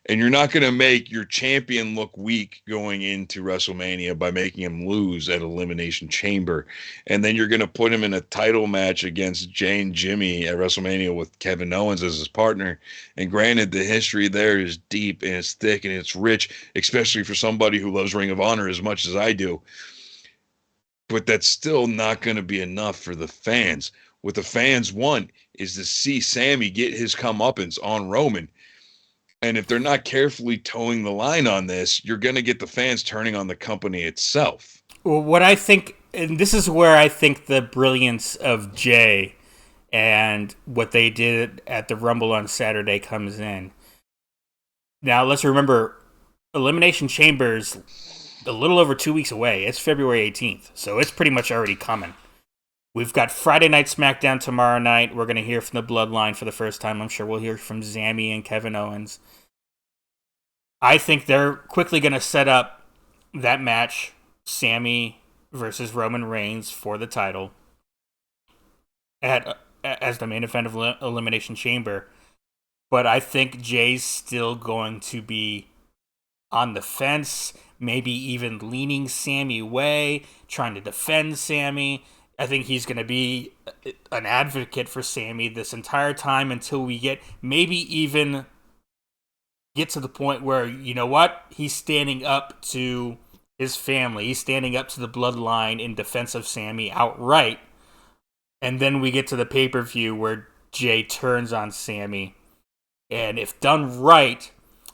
And you're not going to make your champion look weak going into WrestleMania by making him lose at Elimination Chamber. And then you're going to put him in a title match against Jay and Jimmy at WrestleMania with Kevin Owens as his partner. And granted, the history there is deep and it's thick and it's rich, especially for somebody who loves Ring of Honor as much as I do. But that's still not going to be enough for the fans. What the fans want is to see Sammy get his comeuppance on Roman. And if they're not carefully towing the line on this, you're going to get the fans turning on the company itself. Well, what I think, and this is where I think the brilliance of Jay and what they did at the Rumble on Saturday comes in. Now, let's remember, Elimination Chamber's a little over 2 weeks away. It's February 18th, so it's pretty much already coming. We've got Friday Night SmackDown tomorrow night. We're going to hear from the Bloodline for the first time. I'm sure we'll hear from Sami and Kevin Owens. I think they're quickly going to set up that match, Sami versus Roman Reigns for the title at as the main event of Elimination Chamber. But I think Jay's still going to be on the fence, maybe even leaning Sammy way, trying to defend Sammy. I think he's going to be an advocate for Sammy this entire time until we get maybe even get to the point where, you know what, he's standing up to his family. He's standing up to the bloodline in defense of Sammy outright. And then we get to the pay-per-view where Jay turns on Sammy. And if done right,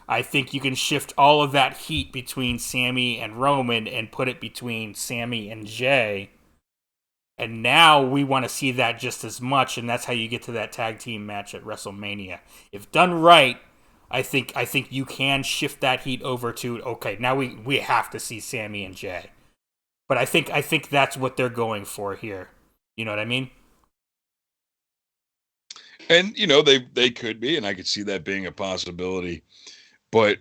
I think you can shift all of that heat between Sammy and Roman and put it between Sammy and Jay. And now we want to see that just as much, and that's how you get to that tag team match at WrestleMania. If done right, I think you can shift that heat over to, okay, now we have to see Sammy and Jay. But I think that's what they're going for here. You know what I mean? And they could be, and I could see that being a possibility. But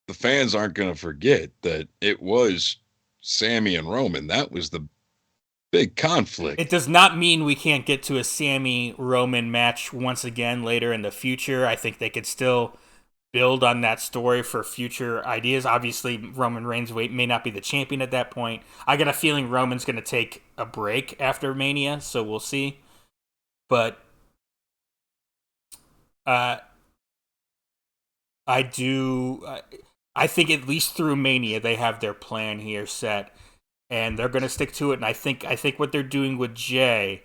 the fans aren't going to forget that it was Sammy and Roman. That was the big conflict. It does not mean we can't get to a Sammy Roman match once again later in the future. I think they could still build on that story for future ideas. Obviously, Roman Reigns may not be the champion at that point. I got a feeling Roman's going to take a break after Mania, so we'll see. But I think at least through Mania they have their plan here set, and they're going to stick to it. And I think what they're doing with Jay,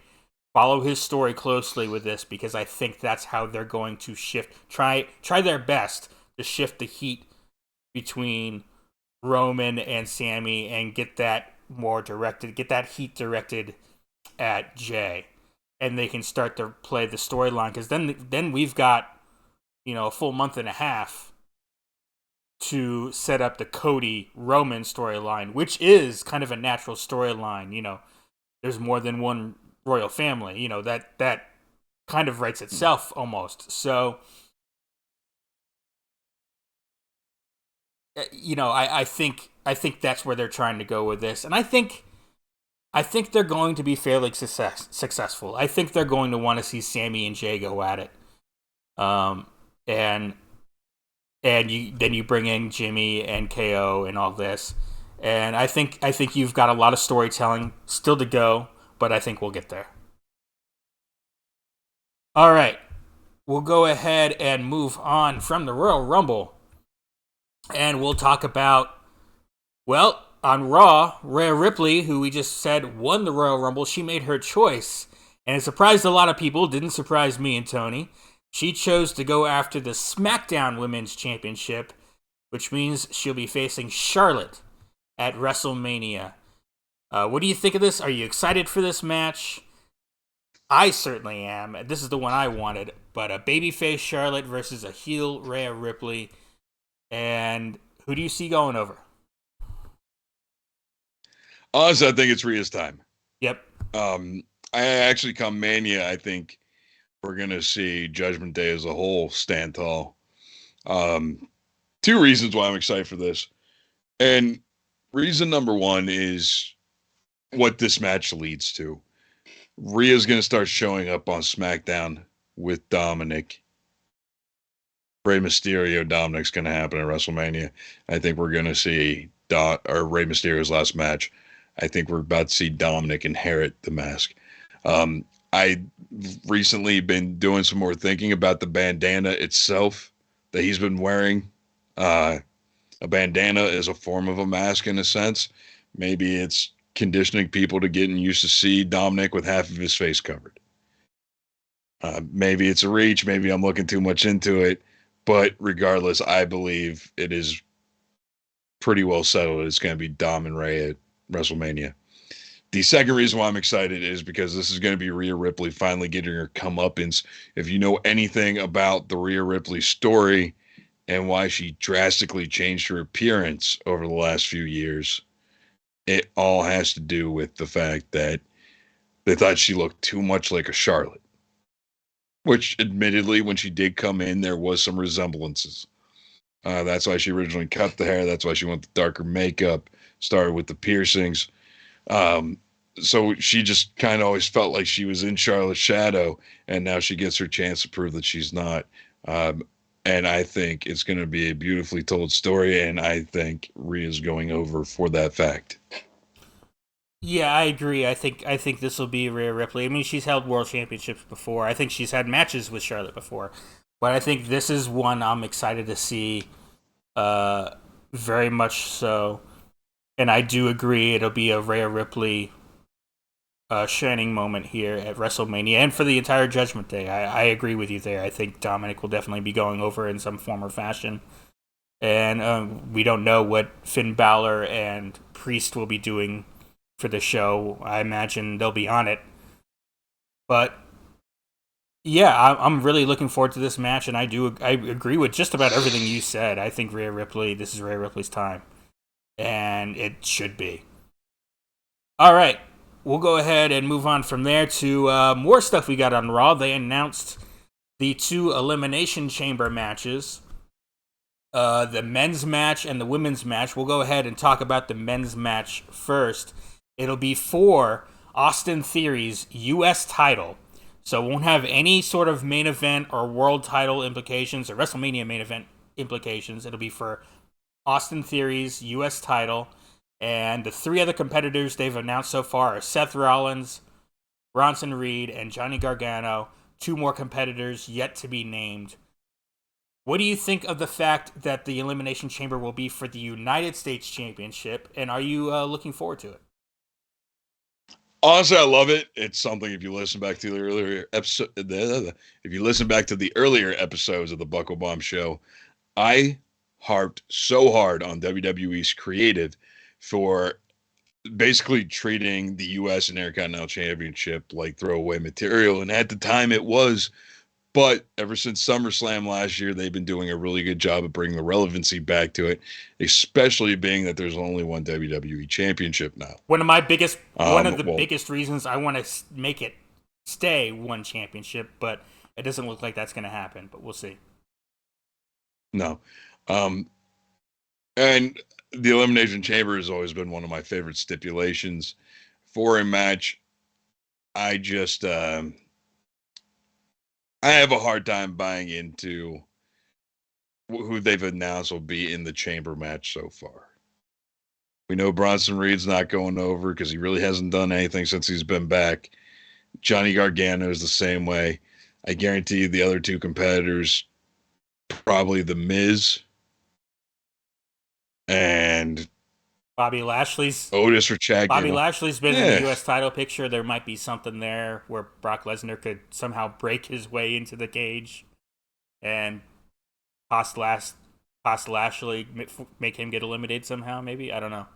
follow his story closely with this, because I think that's how they're going to shift. Try their best to shift the heat between Roman and Sammy and get that heat directed at Jay, and they can start to play the storyline, because then we've got a full month and a half to set up the Cody Roman storyline, which is kind of a natural storyline. There's more than one royal family. That kind of writes itself almost. So, I think that's where they're trying to go with this, and I think they're going to be fairly successful. I think they're going to want to see Sammy and Jay go at it. And you bring in Jimmy and KO and all this, and I think you've got a lot of storytelling still to go, but I think we'll get there. All right, we'll go ahead and move on from the Royal Rumble, and we'll talk about, well, on Raw, Rhea Ripley, who we just said won the Royal Rumble. She made her choice, and it surprised a lot of people. Didn't surprise me and Tony. She chose to go after the SmackDown Women's Championship, which means she'll be facing Charlotte at WrestleMania. What do you think of this? Are you excited for this match? I certainly am. This is the one I wanted. But a babyface Charlotte versus a heel Rhea Ripley. And who do you see going over? Honestly, I think it's Rhea's time. Yep. I actually, come Mania, I think we're going to see Judgment Day as a whole stand tall. Two reasons why I'm excited for this. And reason number one is what this match leads to. Rhea's going to start showing up on SmackDown with Dominic. Rey Mysterio Dominic's going to happen at WrestleMania. I think we're going to see Rey Mysterio's last match. I think we're about to see Dominic inherit the mask. I recently been doing some more thinking about the bandana itself that he's been wearing. A bandana is a form of a mask in a sense. Maybe it's conditioning people to getting used to see Dominic with half of his face covered. Maybe it's a reach. Maybe I'm looking too much into it. But regardless, I believe it is pretty well settled. It's going to be Dom and Rey at WrestleMania. The second reason why I'm excited is because this is going to be Rhea Ripley finally getting her comeuppance. If you know anything about the Rhea Ripley story and why she drastically changed her appearance over the last few years, it all has to do with the fact that they thought she looked too much like a Charlotte. Which, admittedly, when she did come in, there was some resemblances. That's why she originally cut the hair. That's why she went the darker makeup, started with the piercings. Um, so she just kind of always felt like she was in Charlotte's shadow, and now she gets her chance to prove that she's not. Um, and I think it's going to be a beautifully told story, and I think Rhea's going over for that fact. Yeah, I agree. I think this will be Rhea Ripley. I mean, she's held world championships before. I think she's had matches with Charlotte before, but I think this is one I'm excited to see. Uh, Very much so, and I do agree it'll be a Rhea Ripley shining moment here at WrestleMania and for the entire Judgment Day. I agree with you there. I think Dominic will definitely be going over in some form or fashion, and we don't know what Finn Balor and Priest will be doing for the show. I imagine they'll be on it. But yeah, I'm really looking forward to this match, and I agree with just about everything you said. I think Rhea Ripley, this is Rhea Ripley's time, and it should be. All right, we'll go ahead and move on from there to more stuff we got on Raw. They announced the two Elimination Chamber matches, the men's match and the women's match. We'll go ahead and talk about the men's match first. It'll be for Austin Theory's U.S. title. So it won't have any sort of main event or world title implications or WrestleMania main event implications. It'll be for Austin Theory's U.S. title. And the three other competitors they've announced so far are Seth Rollins, Bronson Reed, and Johnny Gargano. Two more competitors yet to be named. What do you think of the fact that the Elimination Chamber will be for the United States Championship? And are you looking forward to it? Honestly, I love it. It's something if you listen back to the earlier episode, if you listen back to the earlier episodes of the Buckle Bomb Show, I harped so hard on WWE's creative for basically treating the U.S. Intercontinental Championship like throwaway material. And at the time, it was. But ever since SummerSlam last year, they've been doing a really good job of bringing the relevancy back to it, especially being that there's only one WWE Championship now. One of the Well, biggest reasons I want to make it stay one championship, but it doesn't look like that's going to happen. But we'll see. no. Um, and the Elimination Chamber has always been one of my favorite stipulations for a match. I just, I have a hard time buying into who they've announced will be in the chamber match so far. We know Bronson Reed's not going over because he really hasn't done anything since he's been back. Johnny Gargano is the same way. I guarantee you the other two competitors, probably The Miz and Bobby Lashley's Otis or Chad Bobby Gable. Lashley's been in the Yeah, U.S. title picture. There might be something there where Brock Lesnar could somehow break his way into the cage and cost Lashley, make him get eliminated somehow. Maybe, I don't know.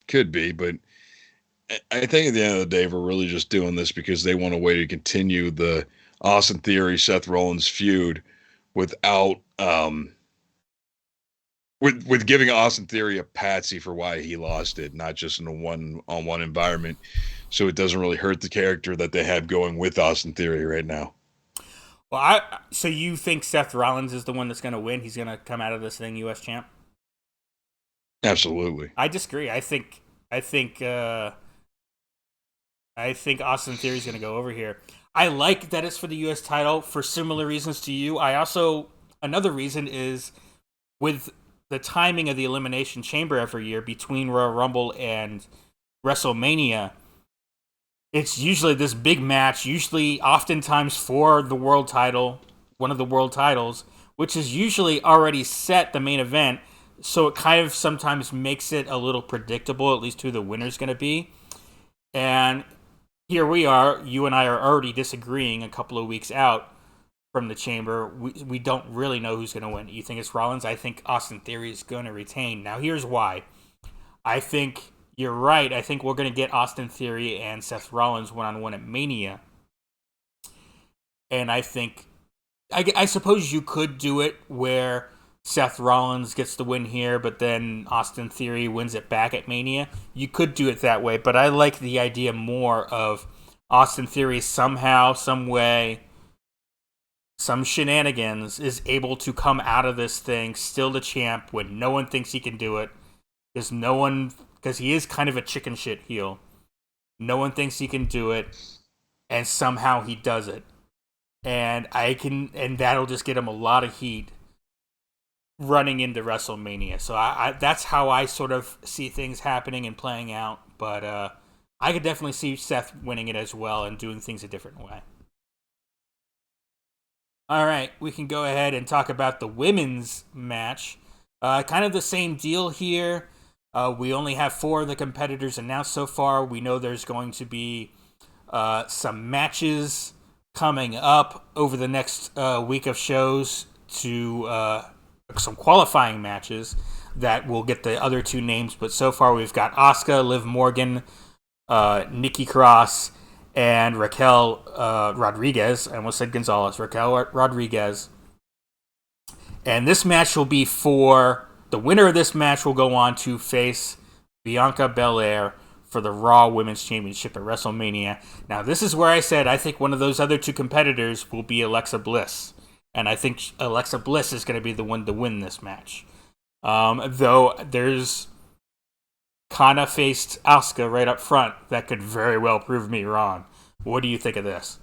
could be, but I think at the end of the day, we're really just doing this because they want a way to continue the Austin Theory Seth Rollins feud without with giving Austin Theory a patsy for why he lost it, not just in a one-on-one environment, so it doesn't really hurt the character that they have going with Austin Theory right now. Well, so you think Seth Rollins is the one that's going to win? He's going to come out of this thing U.S. champ? Absolutely. I disagree. I think I think Austin Theory is going to go over here. I like that it's for the U.S. title for similar reasons to you. I also another reason is with the timing of the Elimination Chamber every year between Royal Rumble and WrestleMania. It's usually this big match, usually oftentimes for the world title, one of the world titles, which is usually already set the main event. So it kind of sometimes makes it a little predictable, at least who the winner's going to be. And here we are, you and I are already disagreeing a couple of weeks out from the chamber. We don't really know who's going to win. You think it's Rollins? I think Austin Theory is going to retain. Now, here's why. I think you're right. I think we're going to get Austin Theory and Seth Rollins one-on-one at Mania. And I think, I suppose you could do it where Seth Rollins gets the win here, but then Austin Theory wins it back at Mania. You could do it that way, but I like the idea more of Austin Theory somehow, some way, some shenanigans is able to come out of this thing still the champ when no one thinks he can do it. Because no one because he is kind of a chicken shit heel. No one thinks he can do it, and somehow he does it. And that'll just get him a lot of heat running into WrestleMania. So I that's how I sort of see things happening and playing out. But I could definitely see Seth winning it as well and doing things a different way. All right, we can go ahead and talk about the women's match. Kind of the same deal here. We only have 4 of the competitors announced so far. We know there's going to be some matches coming up over the next week of shows to some qualifying matches that will get the other 2 names. But so far we've got Asuka, Liv Morgan, Nikki Cross, and Raquel Rodriguez. I almost said Gonzalez. Raquel Rodriguez. And this match will be for... The winner of this match will go on to face Bianca Belair for the Raw Women's Championship at WrestleMania. Now, this is where I said I think one of those other 2 competitors will be Alexa Bliss. And I think Alexa Bliss is going to be the one to win this match. Though there's Kana faced Asuka right up front. That could very well prove me wrong. What do you think of this?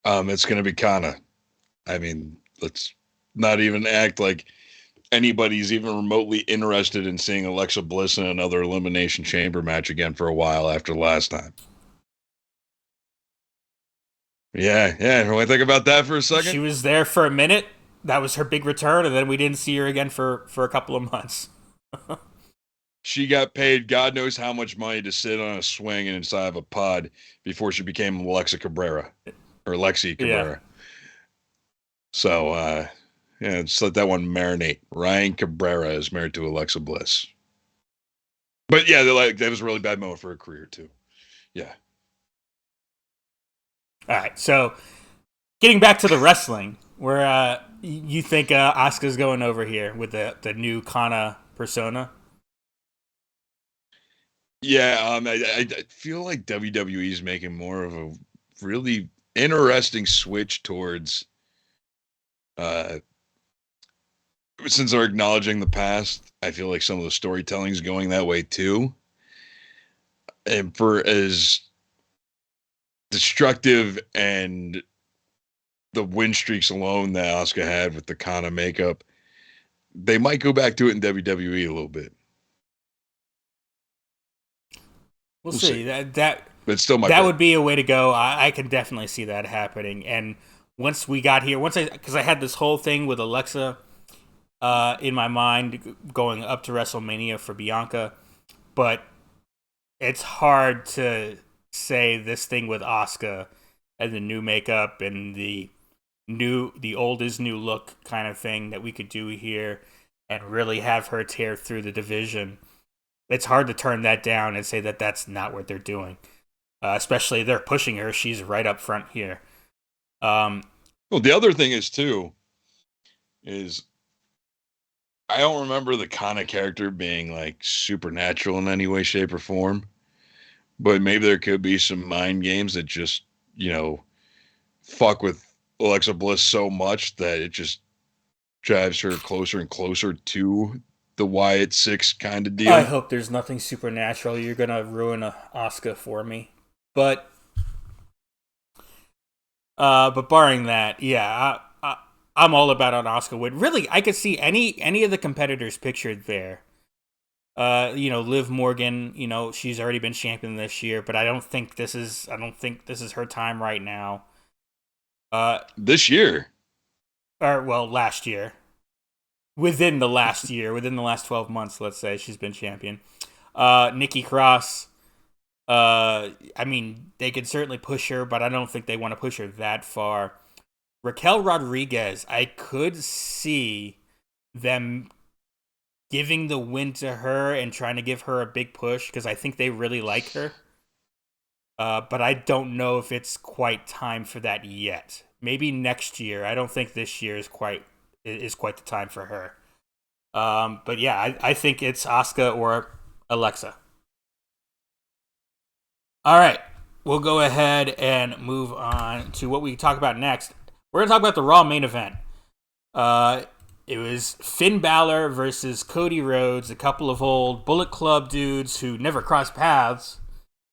It's going to be Kana. I mean, let's not even act like anybody's even remotely interested in seeing Alexa Bliss in another Elimination Chamber match again for a while after last time. Yeah. When I think about that for a second. She was there for a minute. That was her big return, and then we didn't see her again for a couple of months. She got paid God knows how much money to sit on a swing and inside of a pod before she became Lexi Cabrera. Yeah. So, just let that one marinate. Ryan Cabrera is married to Alexa Bliss. But yeah, that was a really bad moment for her career too. Yeah. All right, so getting back to the wrestling, where you think Asuka's going over here with the new Kana persona? Yeah, I feel like WWE is making more of a really interesting switch towards since they're acknowledging the past. I feel like some of the storytelling is going that way too. And for as destructive and the win streaks alone that Asuka had with the Kana makeup, they might go back to it in WWE a little bit. We'll see. But still that would be a way to go. I can definitely see that happening. And once we got here, because I had this whole thing with Alexa in my mind going up to WrestleMania for Bianca, but it's hard to say this thing with Asuka and the new makeup and the old is new look kind of thing that we could do here and really have her tear through the division. It's hard to turn that down and say that that's not what they're doing. Especially they're pushing her. She's right up front here. Well, the other thing is I don't remember the Kana character being like supernatural in any way, shape, or form. But maybe there could be some mind games that just, fuck with Alexa Bliss so much that it just drives her closer and closer to the Wyatt 6 kind of deal. I hope there's nothing supernatural. You're going to ruin Asuka for me. But barring that, yeah, I'm all about an Asuka win. Really, I could see any of the competitors pictured there. Liv Morgan, she's already been champion this year, but I don't think this is her time right now. This year? Last year. Within the last year, within the last 12 months, let's say, she's been champion. Nikki Cross, they could certainly push her, but I don't think they want to push her that far. Raquel Rodriguez, I could see them giving the win to her and trying to give her a big push because I think they really like her. But I don't know if it's quite time for that yet. Maybe next year. I don't think this year is quite the time for her. But yeah, I think it's Asuka or Alexa. All right, we'll go ahead and move on to what we talk about next. We're going to talk about the Raw main event. It was Finn Balor versus Cody Rhodes, a couple of old Bullet Club dudes who never crossed paths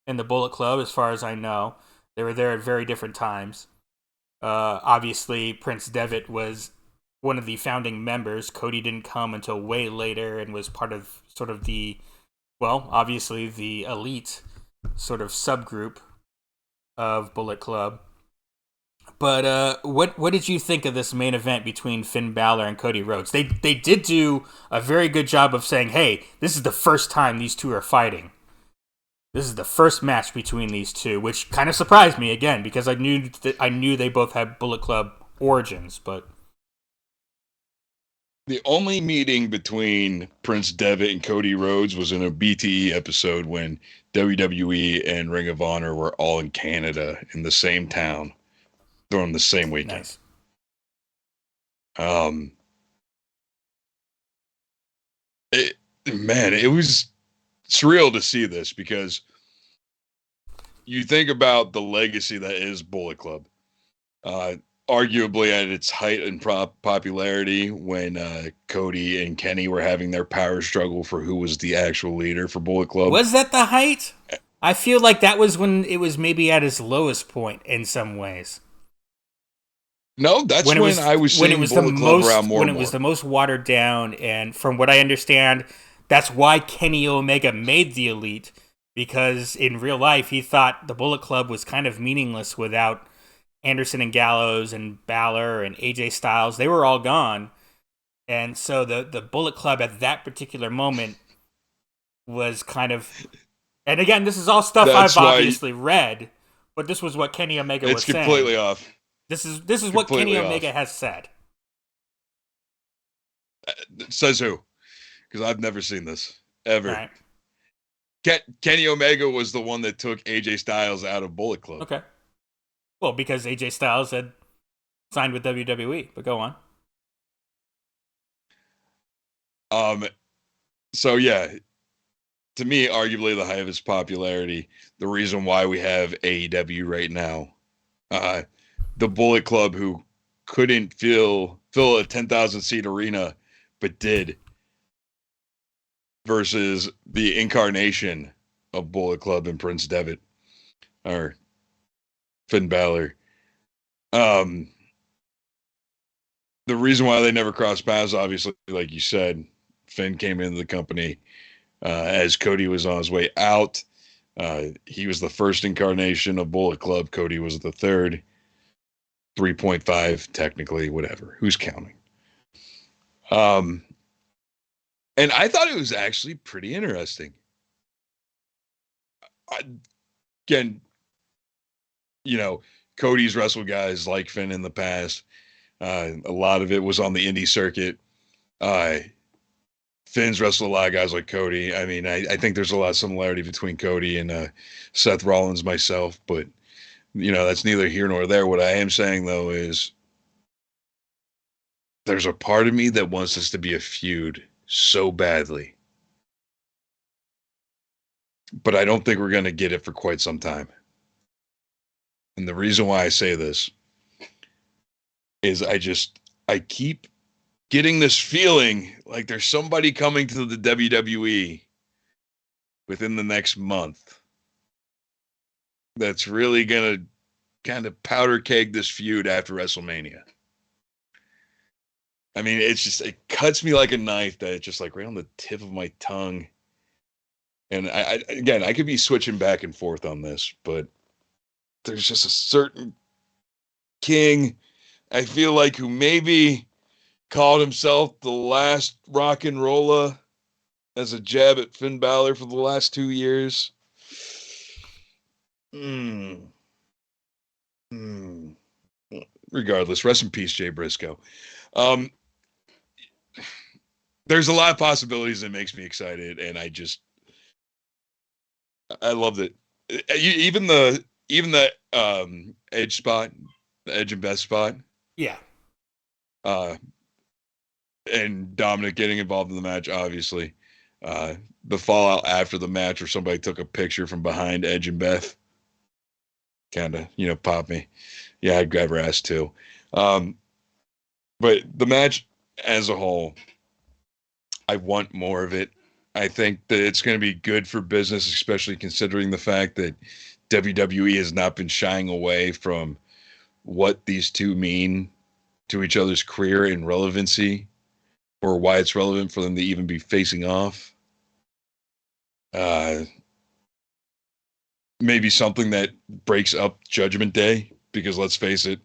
in the Bullet Club, as far as I know. They were there at very different times. Obviously, Prince Devitt was one of the founding members. Cody didn't come until way later and was part of sort of the, well, obviously the elite sort of subgroup of Bullet Club. But what did you think of this main event between Finn Balor and Cody Rhodes? They did do a very good job of saying, "Hey, this is the first time these two are fighting. This is the first match between these two," which kind of surprised me again because I knew they both had Bullet Club origins. But The only meeting between Prince Devitt and Cody Rhodes was in a BTE episode when WWE and Ring of Honor were all in Canada in the same town during the same weekend. nice. Um, it was surreal to see this because you think about the legacy that is Bullet Club. Arguably at its height in popularity when Cody and Kenny were having their power struggle for who was the actual leader for Bullet Club. Was that the height? I feel like that was when it was maybe at its lowest point in some ways. No, that's when I was seeing Bullet Club around more when and it was more. the most watered down, and from what I understand, that's why Kenny Omega made the Elite, because in real life he thought the Bullet Club was kind of meaningless without Anderson and Gallows and Balor and AJ Styles. They were all gone, and so the Bullet Club at that particular moment was kind of. And again, this is all stuff That's I've why obviously read, but this was what Kenny Omega was it's saying. completely off. This is what Kenny Completely Omega off. has said. Says who? Because I've never seen this All ever. right. Kenny Omega was the one that took AJ Styles out of Bullet Club. Okay. Well, because AJ Styles had signed with WWE, but go on. So yeah, to me, arguably the height of its popularity, the reason why we have AEW right now, the Bullet Club who couldn't fill a 10,000 seat arena, but did, versus the incarnation of Bullet Club and Prince Devitt or Finn Balor. The reason why they never crossed paths, obviously, like you said, Finn came into the company as Cody was on his way out. He was the first incarnation of Bullet Club. Cody was the third. 3.5, technically, whatever. Who's counting? And I thought it was actually pretty interesting. Again, Cody's wrestled guys like Finn in the past. A lot of it was on the indie circuit. Finn's wrestled a lot of guys like Cody. I mean, I think there's a lot of similarity between Cody and Seth Rollins myself, but that's neither here nor there. What I am saying though is there's a part of me that wants this to be a feud so badly, but I don't think we're going to get it for quite some time. And the reason why I say this is I keep getting this feeling like there's somebody coming to the WWE within the next month that's really going to kind of powder keg this feud after WrestleMania. I mean, it cuts me like a knife that it's just like right on the tip of my tongue. And I could be switching back and forth on this, but there's just a certain king I feel like who maybe called himself the last rock and roller as a jab at Finn Balor for the last 2 years. Regardless, rest in peace, Jay Briscoe. There's a lot of possibilities that makes me excited, and I loved it. Even the edge spot, the edge and best spot. Yeah. And Dominic getting involved in the match, obviously. The fallout after the match where somebody took a picture from behind Edge and Beth. Kind of, popped me. Yeah, I'd grab her ass too. But the match as a whole, I want more of it. I think that it's going to be good for business, especially considering the fact that WWE has not been shying away from what these two mean to each other's career and relevancy, or why it's relevant for them to even be facing off. Uh, Maybe something that breaks up Judgment Day, because let's face it,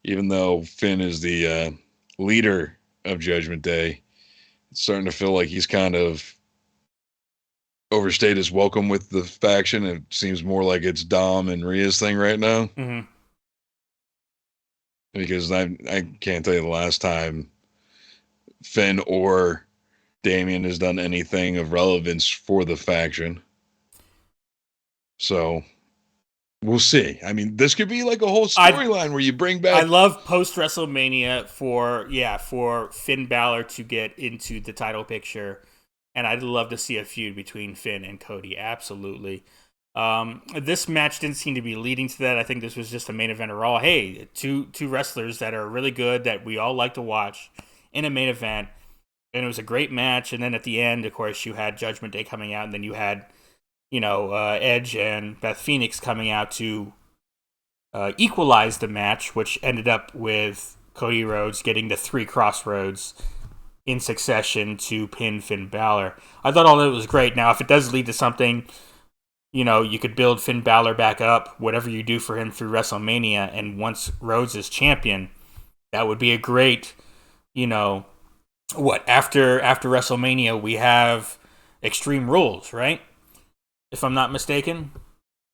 even though Finn is the leader of Judgment Day, it's starting to feel like he's kind of overstayed his welcome with the faction. It seems more like it's Dom and Rhea's thing right now. Mm-hmm. Because I can't tell you the last time Finn or Damien has done anything of relevance for the faction. So we'll see. I mean, this could be like a whole storyline where you bring I back. love post WrestleMania for Finn Balor to get into the title picture, and I'd love to see a feud between Finn and Cody. Absolutely. This match didn't seem to be leading to that. I think this was just a main event of Raw. Hey, two wrestlers that are really good that we all like to watch in a main event, and it was a great match. And then at the end, of course, you had Judgment Day coming out, and then you had Edge and Beth Phoenix coming out to equalize the match, which ended up with Cody Rhodes getting the 3 Crossroads in succession to pin Finn Balor. I thought all that was great. Now, if it does lead to something, you could build Finn Balor back up, whatever you do for him through WrestleMania, and once Rhodes is champion, that would be a great, after WrestleMania, we have Extreme Rules, right? If I'm not mistaken.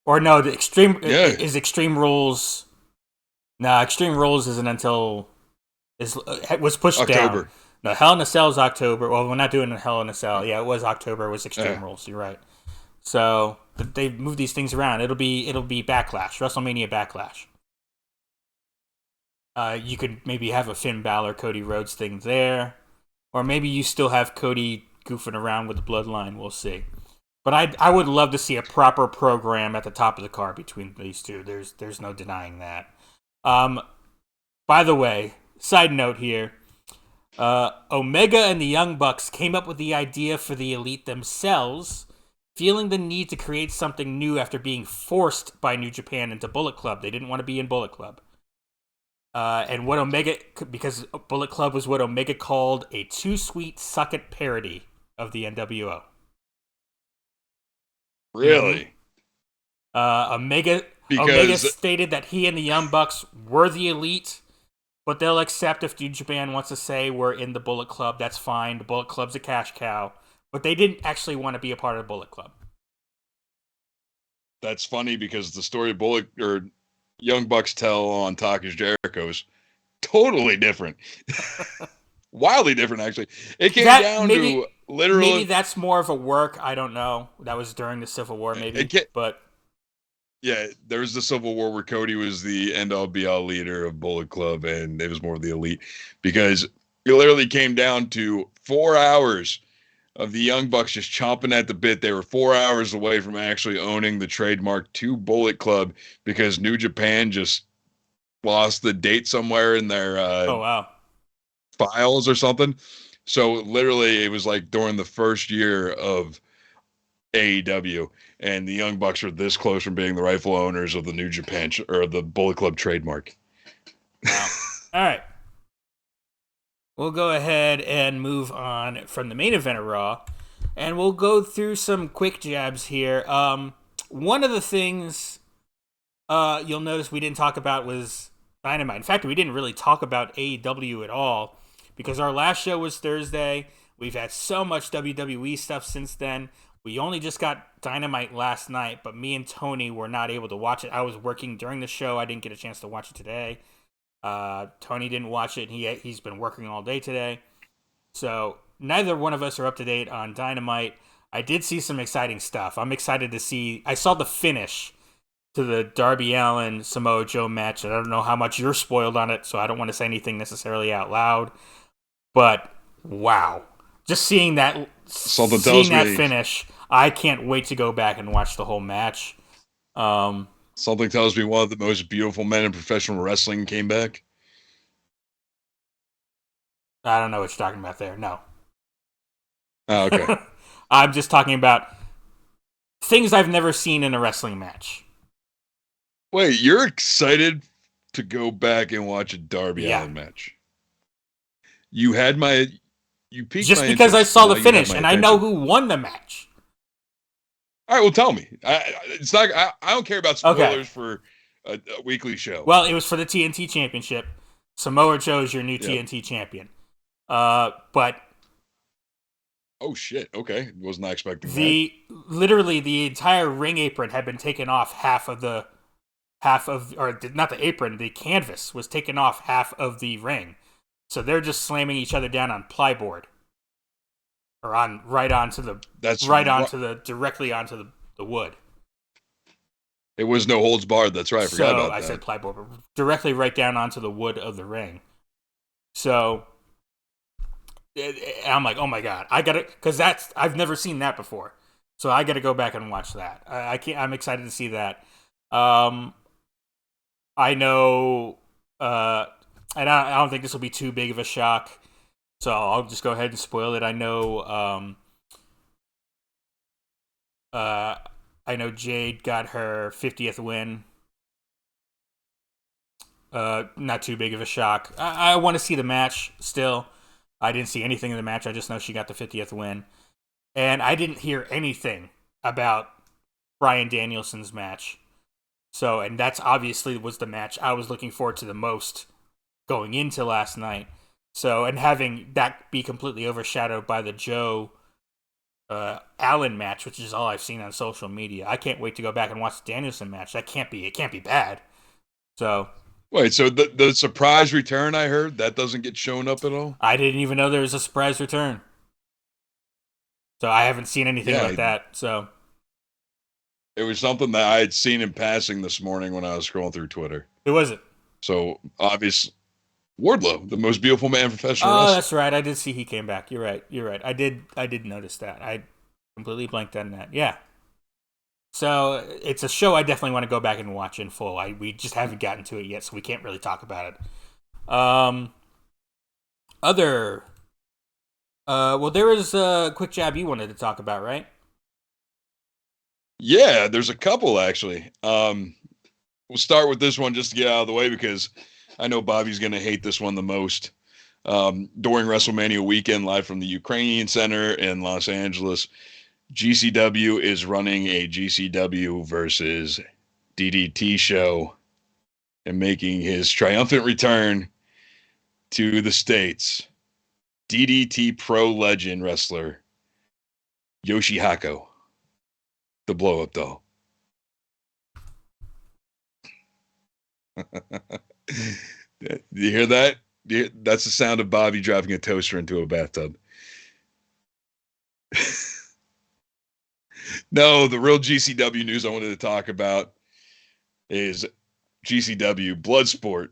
Or no, the Extreme Rules. Nah, Extreme Rules isn't until it was pushed October. down. No, Hell in a Cell is October. Well, we're not doing a Hell in a Cell. Yeah, it was October. It was Extreme Rules. You're right. So they moved these things around. It'll be Backlash, WrestleMania Backlash. You could maybe have a Finn Balor Cody Rhodes thing there, or maybe you still have Cody goofing around with the Bloodline. We'll see. But I would love to see a proper program at the top of the card between these two. There's no denying that. By the way, side note here, Omega and the Young Bucks came up with the idea for the Elite themselves, feeling the need to create something new after being forced by New Japan into Bullet Club. They didn't want to be in Bullet Club. And what because Bullet Club was what Omega called a too sweet suck it parody of the NWO. Really? Omega stated that he and the Young Bucks were the Elite, but they'll accept if New Japan wants to say we're in the Bullet Club. That's fine. The Bullet Club's a cash cow, but they didn't actually want to be a part of the Bullet Club. That's funny because the story Bullet or Young Bucks tell on Talk is Jericho's totally different. Wildly different, actually. It came down to literally. Maybe that's more of a work. I don't know. That was during the Civil War, maybe. But yeah, there was the Civil War where Cody was the end-all be-all leader of Bullet Club, and it was more of the Elite, because it literally came down to 4 hours of the Young Bucks just chomping at the bit. They were 4 hours away from actually owning the trademark to Bullet Club because New Japan just lost the date somewhere in their files or something. So literally, it was like during the first year of AEW, and the Young Bucks are this close from being the rightful owners of the New Japan or the Bullet Club trademark. Wow. All right. We'll go ahead and move on from the main event of Raw, and we'll go through some quick jabs here. One of the things you'll notice we didn't talk about was Dynamite. In fact, we didn't really talk about AEW at all because our last show was Thursday. We've had so much WWE stuff since then. We only just got Dynamite last night, but me and Tony were not able to watch it. I was working during the show. I didn't get a chance to watch it today. Tony didn't watch it. He's been working all day today. So neither one of us are up to date on Dynamite. I did see some exciting stuff. I'm excited to see. I saw the finish to the Darby Allin Samoa Joe match. I don't know how much you're spoiled on it, so I don't want to say anything necessarily out loud. But wow, just seeing that finish, I can't wait to go back and watch the whole match. Something tells me one of the most beautiful men in professional wrestling came back. I don't know what you're talking about there. No. Oh, okay. I'm just talking about things I've never seen in a wrestling match. Wait, you're excited to go back and watch a Darby Yeah. Allin match? You had my, you piqued Just my because I interest, but saw now the you have finish my and I know attention. who won the match. All right, well, tell me. It's not. I don't care about Okay. spoilers for a weekly show. Well, it was for the TNT Championship. Samoa Joe is your new Yep. TNT champion. But Oh shit. Okay, was not expecting that. the literally the entire ring apron had been taken off or not the apron, the canvas was taken off half of the ring. So they're just slamming each other down on plyboard or on That's directly onto the wood. It was no holds barred. That's right. I forgot So about I said that. plyboard, but directly right down onto the wood of the ring. So I'm like, oh my god, I gotta, because I've never seen that before, so I gotta go back and watch that. I can't. I'm excited to see that. Um, I know, and I don't think this will be too big of a shock, so I'll just go ahead and spoil it. Uh, I know Jade got her 50th win. Not too big of a shock. I want to see the match still. I didn't see anything in the match. I just know she got the 50th win. And I didn't hear anything about Bryan Danielson's match. So, and that's obviously was the match I was looking forward to the most going into last night. So, and having that be completely overshadowed by the Joe Allen match, which is all I've seen on social media. I can't wait to go back and watch the Danielson match. It can't be bad. So, Wait, so the surprise return I heard that doesn't get shown up at all? I didn't even know there was a surprise return. So, I haven't seen anything Yeah, like that. So, it was something that I had seen in passing this morning when I was scrolling through Twitter. who was it? So obvious Wardlow, the most beautiful man in professional Oh, wrestling. that's right. I did see he came back. You're right. You're right. I did notice that. I completely blanked on that. Yeah. So it's a show I definitely want to go back and watch in full. We just haven't gotten to it yet, so we can't really talk about it. Other. Well, there was a quick jab you wanted to talk about, right? Yeah, there's a couple actually. We'll start with this one just to get out of the way because I know Bobby's going to hate this one the most. During WrestleMania weekend, live from the Ukrainian Center in Los Angeles, GCW is running a GCW versus DDT show and making his triumphant return to the States. DDT Pro Legend wrestler Yoshihako, the blow up doll. Do you hear that? That's the sound of Bobby driving a toaster into a bathtub. No, the real GCW news I wanted to talk about is GCW Bloodsport,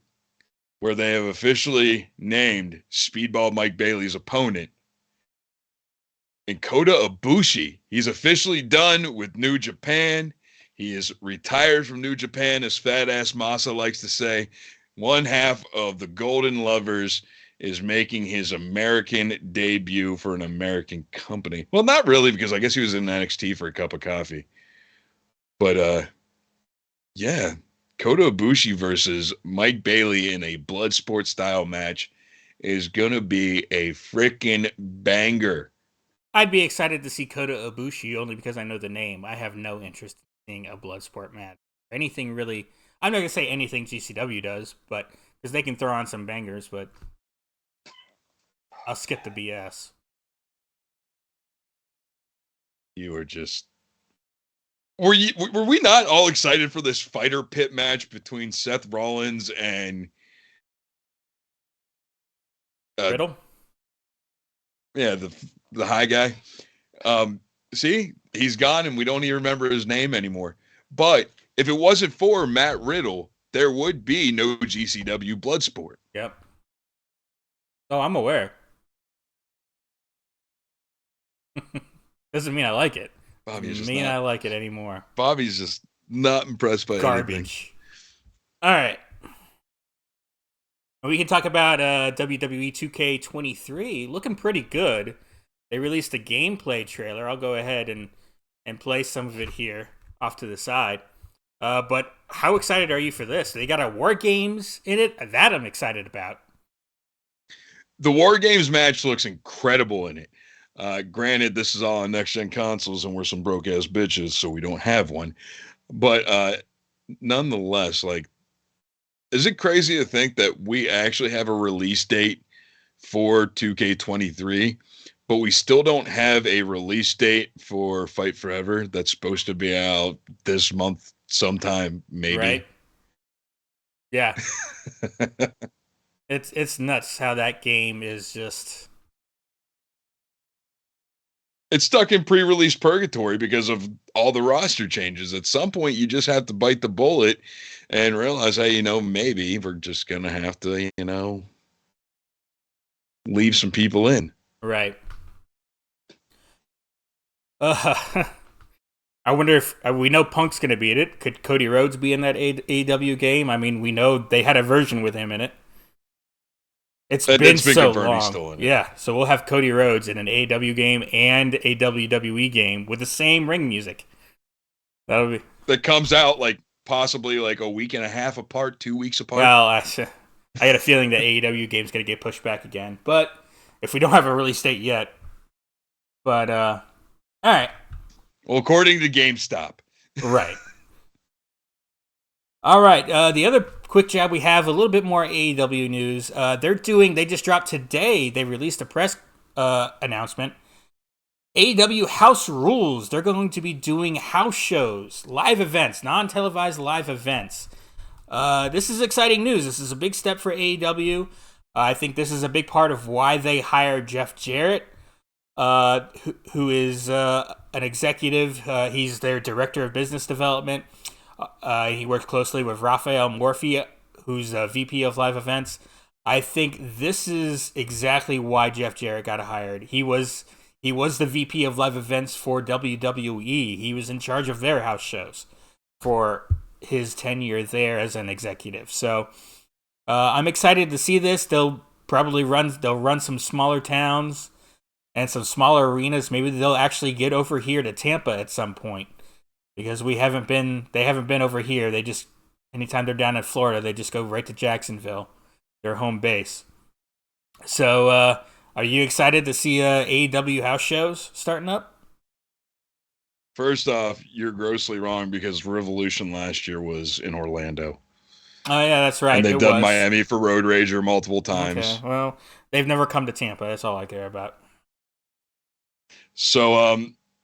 where they have officially named Speedball Mike Bailey's opponent. And Kota Ibushi, he's officially done with New Japan. He is retired from New Japan, as Fat Ass Masa likes to say. One half of the Golden Lovers is making his American debut for an American company. Well, not really, because I guess he was in NXT for a cup of coffee. But yeah, Kota Ibushi versus Mike Bailey in a Bloodsport style match is gonna be a freaking banger. I'd be excited to see Kota Ibushi only because I know the name. I have no interest in seeing a Bloodsport match. Anything really. I'm not gonna say anything GCW does, but because they can throw on some bangers, but I'll skip the BS. You were just were we not all excited for this fighter pit match between Seth Rollins and uh Riddle. yeah, the high guy? Um see, he's gone and we don't even remember his name anymore. But if it wasn't for Matt Riddle, there would be no GCW Bloodsport. Yep. Oh, I'm aware. Doesn't mean I like it. Bobby's Doesn't just mean not I like it anymore. Bobby's just not impressed by anything. Garbage. All right. We can talk about WWE 2K23 looking pretty good. They released a gameplay trailer. I'll go ahead and play some of it here off to the side. But how excited are you for this? They got a War Games in it. That I'm excited about. The War Games match looks incredible in it. Granted, this is all on next gen consoles, and we're some broke ass bitches, so we don't have one. But nonetheless, like, is it crazy to think that we actually have a release date for 2K23, but we still don't have a release date for Fight Forever that's supposed to be out this month sometime, Right? maybe? Yeah. It's nuts how that game is just It's stuck in pre-release purgatory because of all the roster changes. At some point, you just have to bite the bullet and realize, hey, maybe we're just gonna have to, leave some people in. right. Uh, I wonder if we know Punk's going to be in it. Could Cody Rhodes be in that AEW game? I mean, we know they had a version with him in it. It's been That's been so confirmed. He's long. still in it. Yeah, so we'll have Cody Rhodes in an AEW game and a WWE game with the same ring music. That'll be That comes out like possibly like a week and a half apart, 2 weeks apart. well. I had a feeling the AEW game's going to get pushed back again, but if we don't have a release date yet, but all right, Well, according to GameStop. right. All right. The other quick jab we have a little bit more AEW news. They just dropped today. They released a press announcement. AEW House Rules. They're going to be doing house shows, live events, non-televised live events. This is exciting news. This is a big step for AEW. I think this is a big part of why they hired Jeff Jarrett, who is an executive. He's their director of business development. He works closely with Raphael Morphy, who's a VP of live events. I think this is exactly why Jeff Jarrett got hired. He was the VP of live events for WWE. He was in charge of their house shows for his tenure there as an executive. So I'm excited to see this. They'll run some smaller towns and some smaller arenas. Maybe they'll actually get over here to Tampa at some point. Because they haven't been over here. They just, anytime they're down in Florida, they just go right to Jacksonville, their home base. So, are you excited to see AEW house shows starting up? First off, you're grossly wrong because Revolution last year was in Orlando. Oh yeah, that's right. And they've done Miami for Road Rager multiple times. Okay, well, they've never come to Tampa. That's all I care about. So,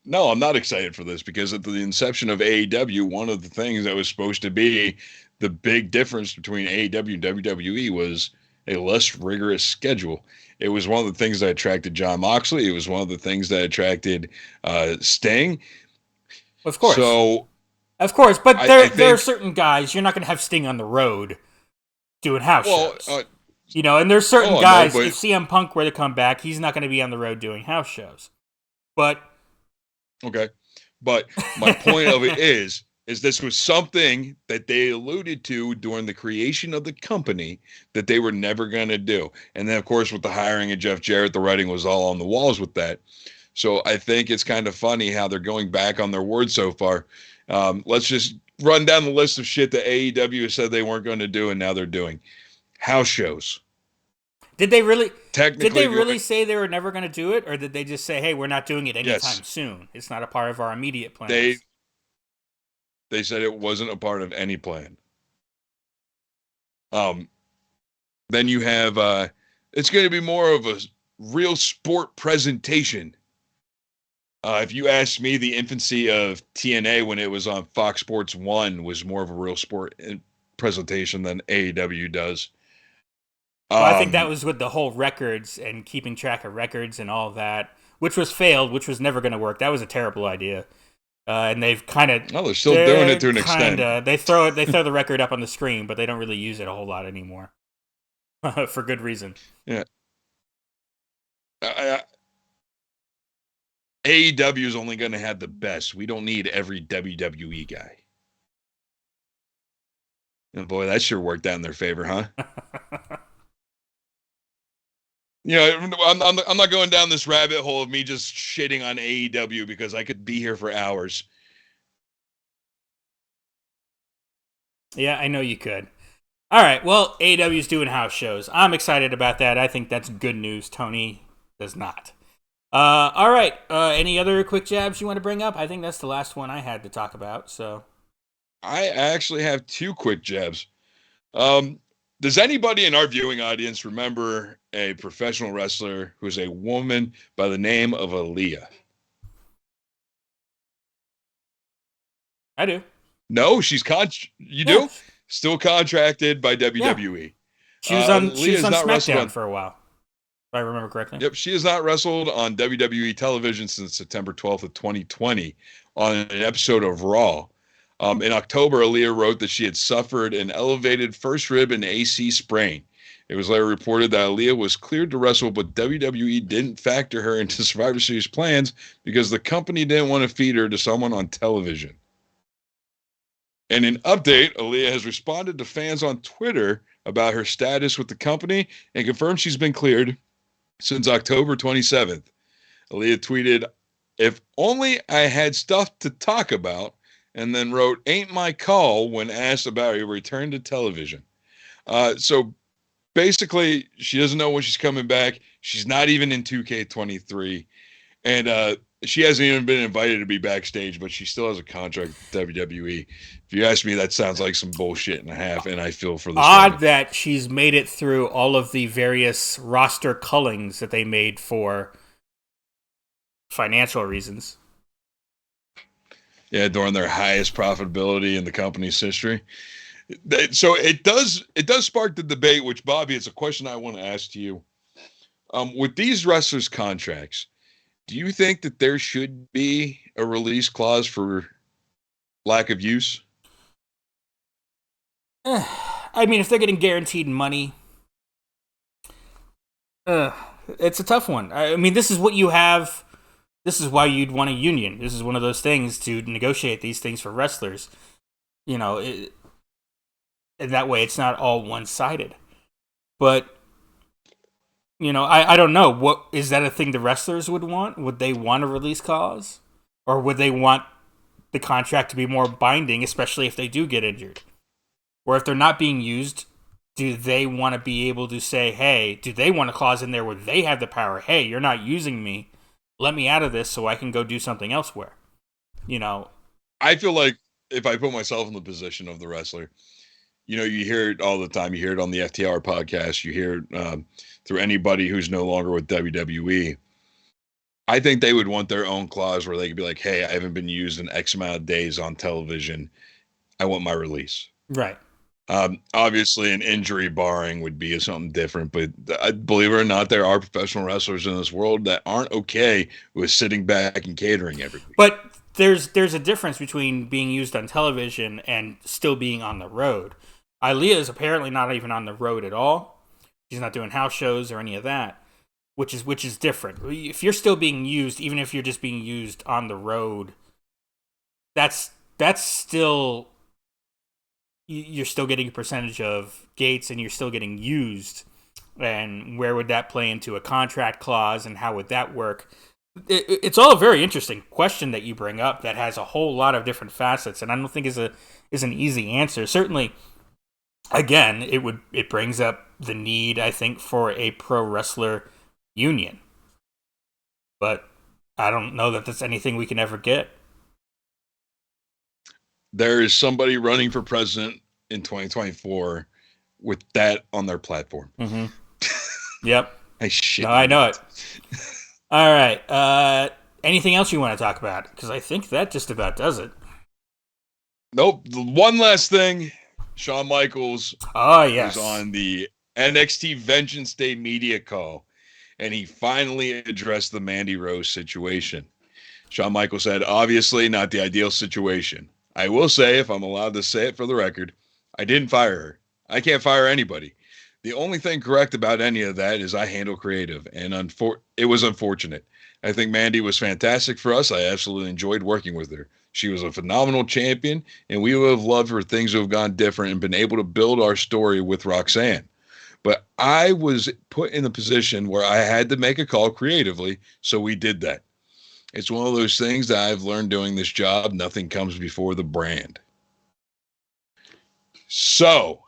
no, I'm not excited for this because at the inception of AEW, one of the things that was supposed to be the big difference between AEW and WWE was a less rigorous schedule. It was one of the things that attracted John Moxley. It was one of the things that attracted Sting. Of course. So, of course, but there are certain guys you're not going to have Sting on the road doing house shows. And there's certain guys. If CM Punk were to come back, he's not going to be on the road doing house shows. But okay, but my point of it is this was something that they alluded to during the creation of the company that they were never going to do. And then, of course, with the hiring of Jeff Jarrett, the writing was all on the walls with that. So I think it's kind of funny how they're going back on their word so far. Let's just run down the list of shit that AEW said they weren't going to do, and now they're doing. House shows. Did they really say they were never going to do it, or did they just say, "Hey, we're not doing it anytime soon. It's not a part of our immediate plans"? They said it wasn't a part of any plan. Then you have it's going to be more of a real sport presentation. If you ask me, the infancy of TNA when it was on Fox Sports 1 was more of a real sport presentation than AEW does. Well, I think that was with the whole records and keeping track of records and all that, which was failed, which was never going to work. That was a terrible idea. And they've kind of... No, they're still doing it to an extent. They throw the record up on the screen, but they don't really use it a whole lot anymore. For good reason. Yeah. AEW is only going to have the best. We don't need every WWE guy. And boy, that sure worked out in their favor, huh? I'm not going down this rabbit hole of me just shitting on AEW because I could be here for hours. Yeah, I know you could. All right, well, AEW's doing house shows. I'm excited about that. I think that's good news. Tony does not. All right. Any other quick jabs you want to bring up? I think that's the last one I had to talk about. So I actually have two quick jabs. Um, does anybody in our viewing audience remember a professional wrestler who's a woman by the name of Aaliyah? I do. No, you Yeah, do? Still contracted by yeah. WWE. She Aaliyah was has on not wrestled SmackDown on. for a while, if I remember correctly. Yep, she has not wrestled on WWE television since September 12th of 2020 on an episode of Raw. In October, Aaliyah wrote that she had suffered an elevated first rib and AC sprain. It was later reported that Aaliyah was cleared to wrestle, but WWE didn't factor her into Survivor Series plans because the company didn't want to feed her to someone on television. In an update, Aaliyah has responded to fans on Twitter about her status with the company and confirmed she's been cleared since October 27th. Aaliyah tweeted, "If only I had stuff to talk about," and then wrote, "Ain't my call," when asked about a return to television. So basically, she doesn't know when she's coming back. She's not even in 2K23. And she hasn't even been invited to be backstage, but she still has a contract with WWE. If you ask me, that sounds like some bullshit and a half, and I feel for this Odd woman. that she's made it through all of the various roster cullings that they made for financial reasons. Yeah, during their highest profitability in the company's history. So it does spark the debate, which, Bobby, it's a question I want to ask to you. With these wrestlers' contracts, do you think that there should be a release clause for lack of use? I mean, if they're getting guaranteed money, it's a tough one. I mean, this is what you have. This is why you'd want a union. This is one of those things to negotiate these things for wrestlers. You know, and that way it's not all one sided. But I don't know. What is that a thing the wrestlers would want? Would they want a release clause, or would they want the contract to be more binding, especially if they do get injured, or if they're not being used? Do they want to be able to say, "Hey"? Do they want a clause in there where they have the power? Hey, you're not using me. Let me out of this so I can go do something elsewhere. You know. I feel like if I put myself in the position of the wrestler, you hear it all the time. You hear it on the FTR podcast. You hear it through anybody who's no longer with WWE. I think they would want their own clause where they could be like, "Hey, I haven't been used in X amount of days on television. I want my release." Right. Obviously, an injury barring would be something different, but believe it or not, there are professional wrestlers in this world that aren't okay with sitting back and catering every week. But there's a difference between being used on television and still being on the road. Aaliyah is apparently not even on the road at all. She's not doing house shows or any of that, which is different. If you're still being used, even if you're just being used on the road, that's still, you're still getting a percentage of gates and you're still getting used. And where would that play into a contract clause, and how would that work? It's all a very interesting question that you bring up that has a whole lot of different facets, and I don't think is an easy answer. Certainly, again, it brings up the need, I think, for a pro wrestler union, but I don't know that that's anything we can ever get. There is somebody running for president in 2024 with that on their platform. Mm-hmm. Yep. I shit. No, I know it. All right. Anything else you want to talk about? Because I think that just about does it. Nope. One last thing. Shawn Michaels yes. was on the NXT Vengeance Day media call, and he finally addressed the Mandy Rose situation. Shawn Michaels said, "Obviously not the ideal situation. I will say, if I'm allowed to say it for the record, I didn't fire her. I can't fire anybody. The only thing correct about any of that is I handle creative, and it was unfortunate. I think Mandy was fantastic for us. I absolutely enjoyed working with her. She was a phenomenal champion, and we would have loved for things to have gone different and been able to build our story with Roxanne. But I was put in a position where I had to make a call creatively, so we did that. It's one of those things that I've learned doing this job. Nothing comes before the brand. So,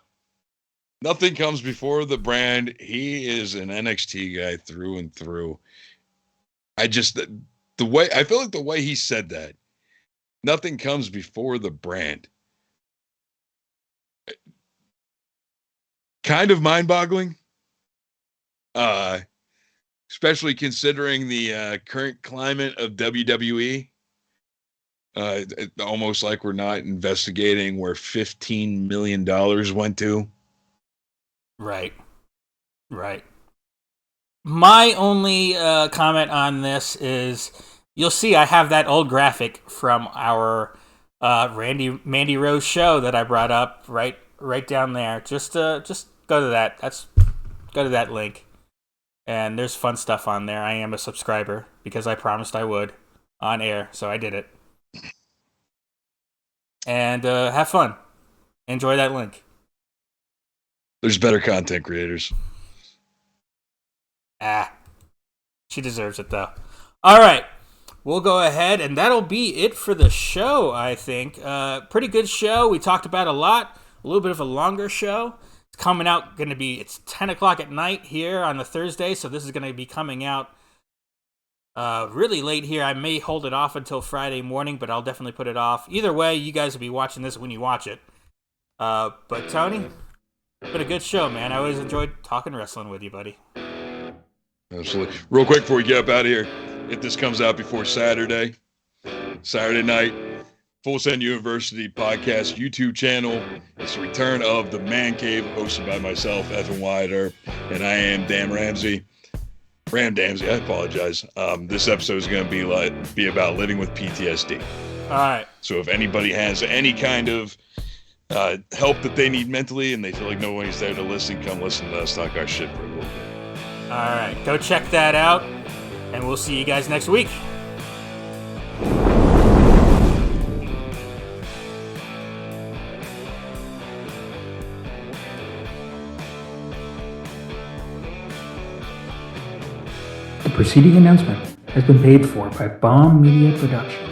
nothing comes before the brand. He is an NXT guy through and through. The way I feel like the way he said that, nothing comes before the brand. Kind of mind-boggling. Especially considering the current climate of WWE. Almost like we're not investigating where $15 million went to. Right. My only comment on this is, you'll see I have that old graphic from our Mandy Rose show that I brought up right down there. Just go to that. Go to that link. And there's fun stuff on there. I am a subscriber because I promised I would on air, so I did it. And have fun. Enjoy that link. There's better content creators. She deserves it, though. All right. We'll go ahead, and that'll be it for the show, I think. Pretty good show. We talked about a lot. A little bit of a longer show. It's coming out, it's 10 o'clock at night here on the Thursday, so this is going to be coming out really late here. I may hold it off until Friday morning, but I'll definitely put it off. Either way, you guys will be watching this when you watch it. But Tony, it's been a good show, man. I always enjoyed talking wrestling with you, buddy. Absolutely. Real quick before we get up out of here, if this comes out before Saturday night, Full Send University podcast YouTube channel. It's the return of the Man Cave, hosted by myself, Evan Wider, and I am Dan Ramsey. Ram Damsey, I apologize. This episode is going to be about living with PTSD. All right. So if anybody has any kind of help that they need mentally and they feel like nobody's there to listen, come listen to us talk our shit for a little bit. All right. Go check that out, and we'll see you guys next week. The preceding announcement has been paid for by Bomb Media Production.